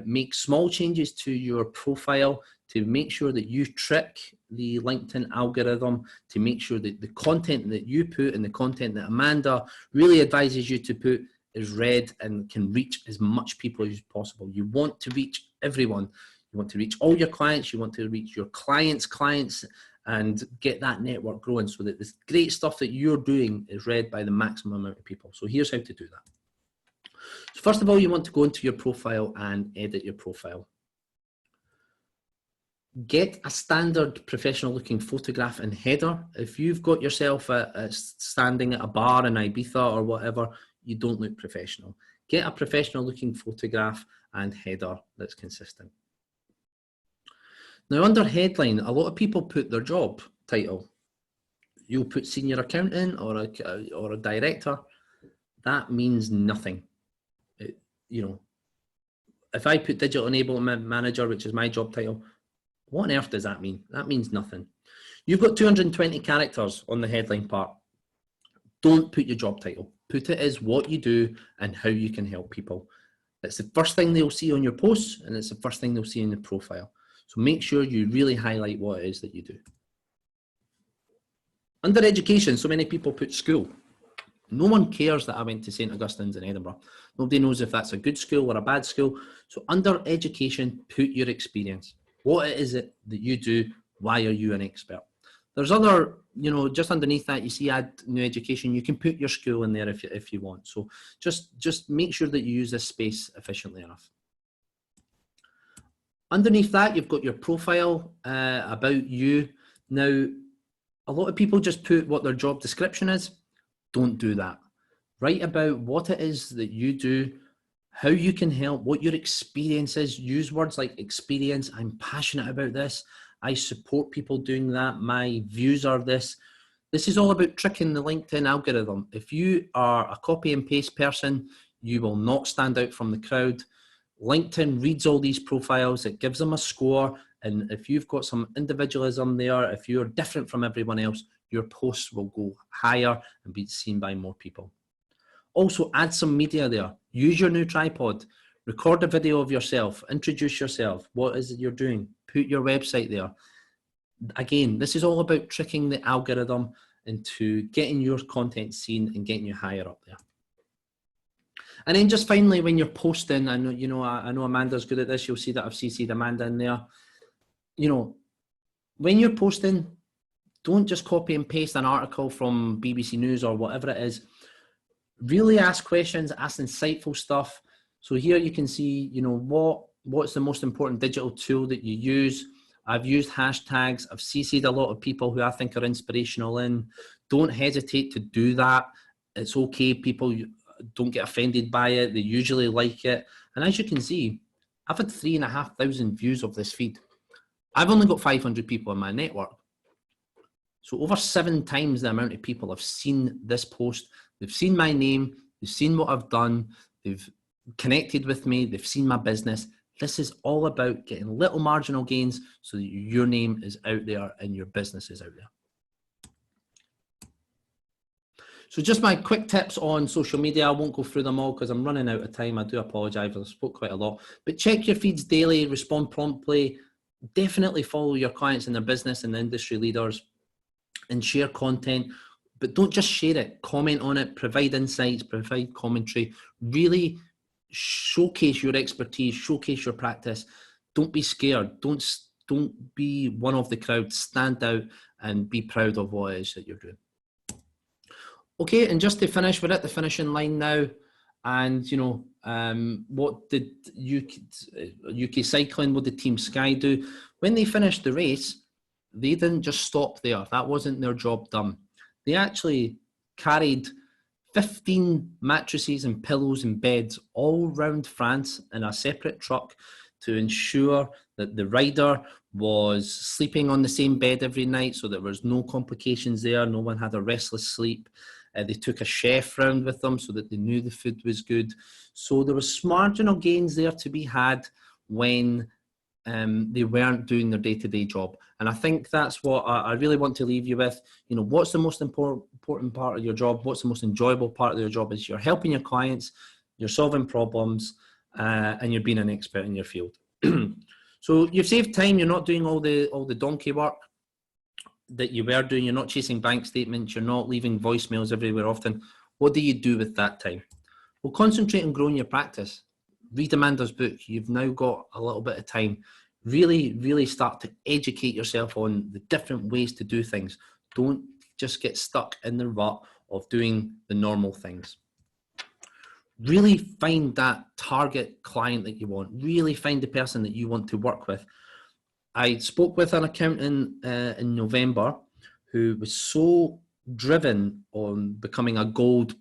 make small changes to your profile to make sure that you trick the LinkedIn algorithm to make sure that the content that you put and the content that Amanda really advises you to put is read and can reach as much people as possible. You want to reach everyone. You want to reach all your clients. You want to reach your clients' clients and get that network growing so that this great stuff that you're doing is read by the maximum amount of people. So here's how to do that. So first of all, you want to go into your profile and edit your profile. Get a standard professional looking photograph and header. If you've got yourself standing at a bar in Ibiza or whatever, you don't look professional. Get a professional looking photograph and header that's consistent. Now under headline, a lot of people put their job title. You'll put senior accountant or a director. That means nothing. If I put digital enablement manager, which is my job title, what on earth does that mean? That means nothing. You've got 220 characters on the headline part. Don't put your job title. Put it as what you do and how you can help people. It's the first thing they'll see on your posts, and it's the first thing they'll see in the profile. So make sure you really highlight what it is that you do. Under education, so many people put school. No one cares that I went to St. Augustine's in Edinburgh. Nobody knows if that's a good school or a bad school. So under education, put your experience. What is it that you do? Why are you an expert? There's other, just underneath that, you see add new education. You can put your school in there if you want. So just make sure that you use this space efficiently enough. Underneath that, you've got your profile, about you. Now, a lot of people just put what their job description is. Don't do that. Write about what it is that you do, how you can help, what your experience is. Use words like experience. I'm passionate about this. I support people doing that. My views are this. This is all about tricking the LinkedIn algorithm. If you are a copy and paste person, you will not stand out from the crowd. LinkedIn reads all these profiles, it gives them a score, and if you've got some individualism there, if you're different from everyone else, your posts will go higher and be seen by more people. Also, add some media there. Use your new tripod. Record a video of yourself. Introduce yourself. What is it you're doing? Put your website there. Again, this is all about tricking the algorithm into getting your content seen and getting you higher up there. And then just finally, when you're posting, I know Amanda's good at this. You'll see that I've CC'd Amanda in there. When you're posting, don't just copy and paste an article from BBC News or whatever it is. Really ask questions, ask insightful stuff. So here you can see, what's the most important digital tool that you use. I've used hashtags. I've CC'd a lot of people who I think are inspirational in. Don't hesitate to do that. It's okay. People don't get offended by it. They usually like it. And as you can see, I've had 3,500 views of this feed. I've only got 500 people in my network. So over 7 times the amount of people have seen this post. They've seen my name. They've seen what I've done. They've connected with me. They've seen my business. This is all about getting little marginal gains so that your name is out there and your business is out there. So just my quick tips on social media. I won't go through them all because I'm running out of time. I do apologize. I spoke quite a lot. But check your feeds daily, respond promptly. Definitely follow your clients and their business and the industry leaders and share content. But don't just share it. Comment on it. Provide insights. Provide commentary. Really showcase your expertise. Showcase your practice. Don't be scared. Don't be one of the crowd. Stand out and be proud of what it is that you're doing. Okay, and just to finish, we're at the finishing line now, and what did UK Cycling, what did Team Sky do? When they finished the race, they didn't just stop there. That wasn't their job done. They actually carried 15 mattresses and pillows and beds all around France in a separate truck to ensure that the rider was sleeping on the same bed every night, so there was no complications there. No one had a restless sleep. They took a chef round with them so that they knew the food was good. So there was marginal gains there to be had when they weren't doing their day-to-day job. And I think that's what I really want to leave you with. What's the most important part of your job? What's the most enjoyable part of your job? Is you're helping your clients, you're solving problems, and you're being an expert in your field. So you've saved time. You're not doing all the donkey work. that you were doing, you're not chasing bank statements, you're not leaving voicemails everywhere often, what do you do with that time? Well, concentrate on growing your practice. Read Amanda's book. You've now got a little bit of time. Really start to educate yourself on the different ways to do things. Don't just get stuck in the rut of doing the normal things. Really find that target client that you want. Really find the person that you want to work with. I spoke with an accountant in November who was so driven on becoming a gold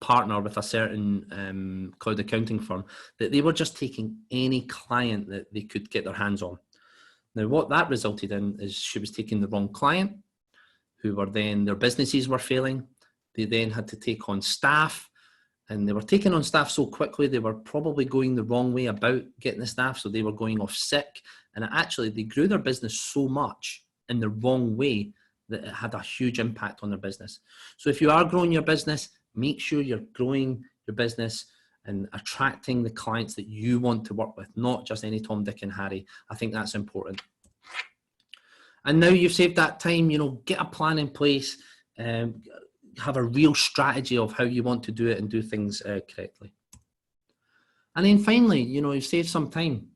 partner with a certain cloud accounting firm that they were just taking any client that they could get their hands on. Now, what that resulted in is she was taking the wrong client, who were then, their businesses were failing. They then had to take on staff, and they were taking on staff so quickly, they were probably going the wrong way about getting the staff, so they were going off sick. And actually, they grew their business so much in the wrong way that it had a huge impact on their business. So if you are growing your business, make sure you're growing your business and attracting the clients that you want to work with, not just any Tom, Dick, and Harry. I think that's important. And now you've saved that time, get a plan in place, have a real strategy of how you want to do it and do things correctly. And then finally, you've saved some time.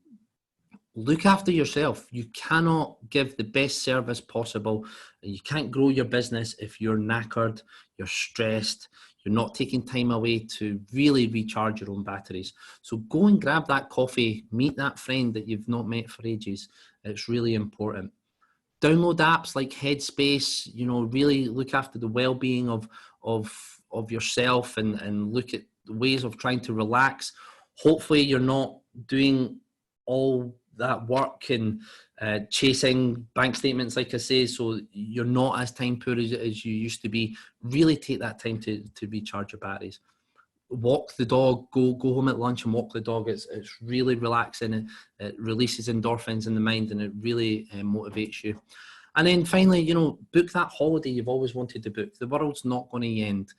Look after yourself. You cannot give the best service possible. You can't grow your business if you're knackered, you're stressed, you're not taking time away to really recharge your own batteries. So go and grab that coffee, meet that friend that you've not met for ages. It's really important. Download apps like Headspace, really look after the well-being of yourself and look at ways of trying to relax. Hopefully you're not doing all that work and chasing bank statements, like I say, so you're not as time poor as you used to be. Really take that time to recharge your batteries. Walk the dog, go home at lunch and walk the dog. It's really relaxing. It releases endorphins in the mind and it really motivates you. And then finally, book that holiday you've always wanted to book. The world's not going to end.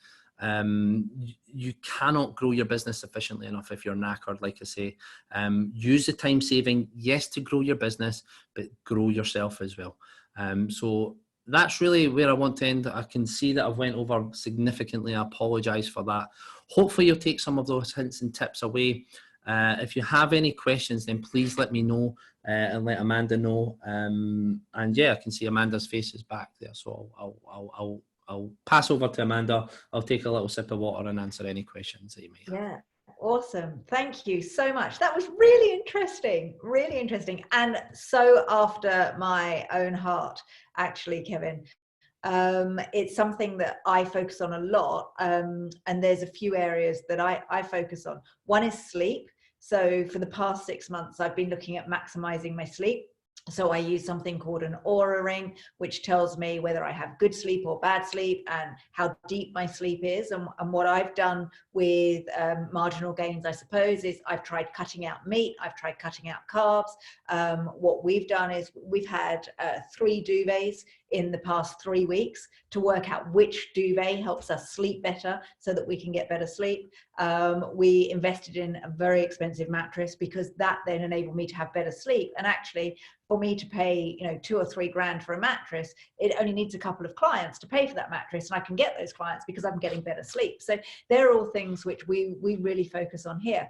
You cannot grow your business efficiently enough if you're knackered, like I say. Use the time saving, yes, to grow your business, but grow yourself as well. So that's really where I want to end. I can see that I've went over significantly. I apologize for that. Hopefully you'll take some of those hints and tips away. If you have any questions, then please let me know and let Amanda know. And yeah, I can see Amanda's face is back there. So I'll pass over to Amanda. I'll take a little sip of water and answer any questions that you may have. Yeah, awesome. Thank you so much. That was really interesting, and so after my own heart, actually, Kevin. It's something that I focus on a lot, and there's a few areas that I focus on. One is sleep. So for the past 6 months, I've been looking at maximizing my sleep. So I use something called an Aura ring, which tells me whether I have good sleep or bad sleep and how deep my sleep is. And what I've done with marginal gains, I suppose, is I've tried cutting out meat. I've tried cutting out carbs. What we've done is we've had 3 duvets in the past 3 weeks to work out which duvet helps us sleep better so that we can get better sleep. We invested in a very expensive mattress because that then enabled me to have better sleep. And actually, for me to pay, $2 or $3 grand for a mattress, it only needs a couple of clients to pay for that mattress, and I can get those clients because I'm getting better sleep. So they're all things which we really focus on here.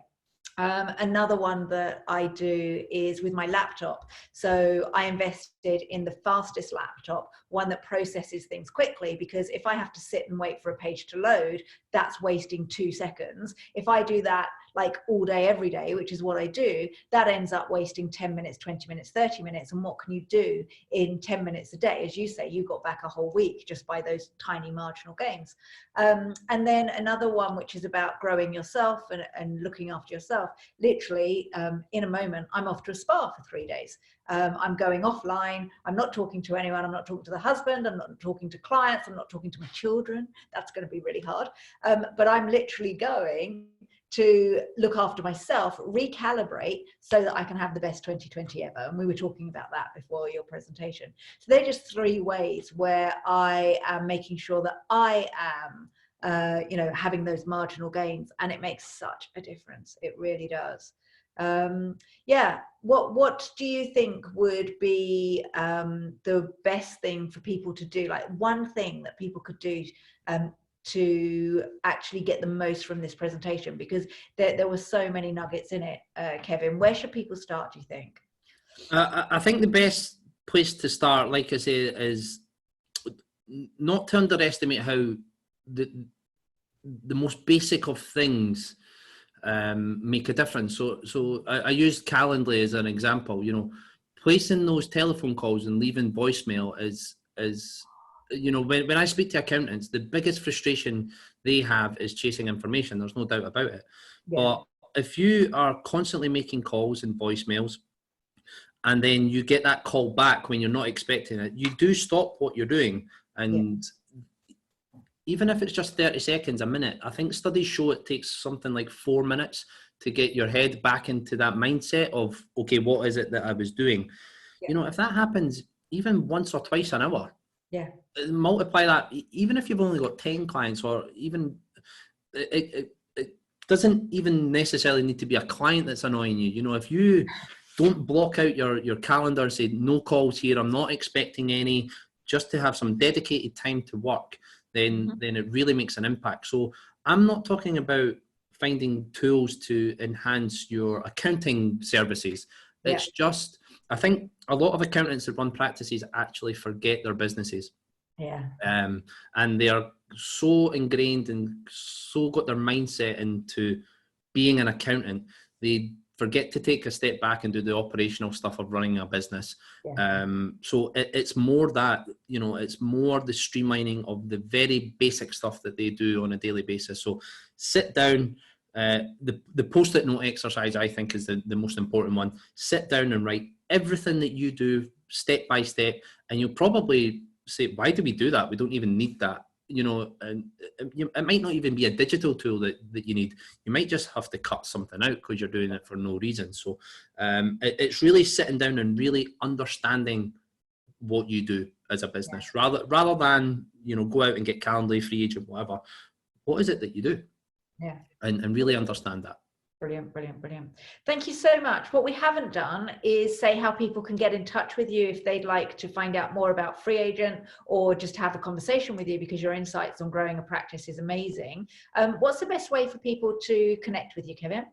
Another one that I do is with my laptop. So I invested in the fastest laptop, one that processes things quickly, because if I have to sit and wait for a page to load, that's wasting 2 seconds. If I do that like all day, every day, which is what I do, that ends up wasting 10 minutes, 20 minutes, 30 minutes. And what can you do in 10 minutes a day? As you say, you got back a whole week just by those tiny marginal gains. And then another one, which is about growing yourself and looking after yourself. Literally, in a moment, I'm off to a spa for 3 days. I'm going offline. I'm not talking to anyone. I'm not talking to the husband. I'm not talking to clients. I'm not talking to my children. That's going to be really hard. But I'm literally going to look after myself, recalibrate so that I can have the best 2020 ever. And we were talking about that before your presentation. So they're just 3 ways where I am making sure that I am having those marginal gains, and it makes such a difference. It really does. Yeah. What do you think would be the best thing for people to do? Like one thing that people could do to actually get the most from this presentation, because there were so many nuggets in it, Kevin. Where should people start, do you think? I think the best place to start, like I say, is not to underestimate how the most basic of things make a difference. So I used Calendly as an example. You know, placing those telephone calls and leaving voicemail is you know, when I speak to accountants, the biggest frustration they have is chasing information. There's no doubt about it. Yeah. But if you are constantly making calls and voicemails, and then you get that call back when you're not expecting it, you do stop what you're doing. And even if it's just 30 seconds, a minute, I think studies show it takes something like 4 minutes to get your head back into that mindset of, okay, what is it that I was doing? You know, if that happens even once or twice an hour, multiply that, even if you've only got 10 clients, or even, it doesn't even necessarily need to be a client that's annoying you. You know, if you don't block out your calendar and say, no calls here, I'm not expecting any, just to have some dedicated time to work, then it really makes an impact. So I'm not talking about finding tools to enhance your accounting services. It's just, I think a lot of accountants that run practices actually forget their businesses. And they are so ingrained and so got their mindset into being an accountant, they forget to take a step back and do the operational stuff of running a business. So it's more that, you know, it's more the streamlining of the very basic stuff that they do on a daily basis. So sit down. The post-it note exercise, I think, is the most important one. Sit down and write everything that you do step by step, and you'll probably say, why do we do that? We don't even need that. You know, and it might not even be a digital tool that you need. You might just have to cut something out because you're doing it for no reason. So it's really sitting down and really understanding what you do as a business, rather than, you know, go out and get Calendly, free agent, whatever. What is it that you do? And really understand that. Brilliant, brilliant, brilliant. Thank you so much. What we haven't done is say how people can get in touch with you if they'd like to find out more about Free Agent, or just have a conversation with you, because your insights on growing a practice is amazing. What's the best way for people to connect with you, Kevin?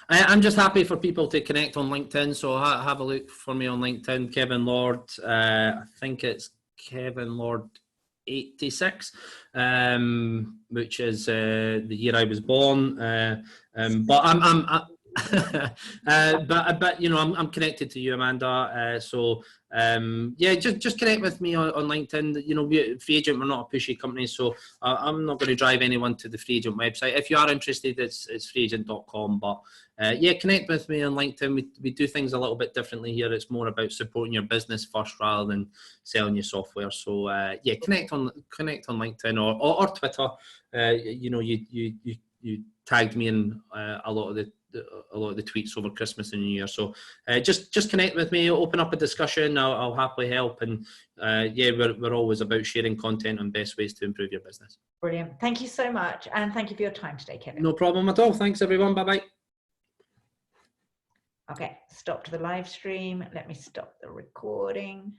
I'm just happy for people to connect on LinkedIn. So have a look for me on LinkedIn, Kevin Lord. I think it's Kevin Lord 86, which is the year I was born. But but you know, I'm connected to you, Amanda. Yeah, just connect with me on LinkedIn. You know, Free Agent, we're not a pushy company, so I'm not going to drive anyone to the Free Agent website. If you are interested, it's freeagent.com. But yeah, connect with me on LinkedIn. We do things a little bit differently here. It's more about supporting your business first rather than selling your software. So yeah, connect on LinkedIn or Twitter. You know, you tagged me in a lot of the tweets over Christmas and New Year. So just connect with me, open up a discussion. I'll happily help. And yeah, we're always about sharing content and best ways to improve your business. Brilliant. Thank you so much. And thank you for your time today, Kevin. No problem at all. Thanks, everyone. Bye-bye. Okay, stop the live stream. Let me stop the recording.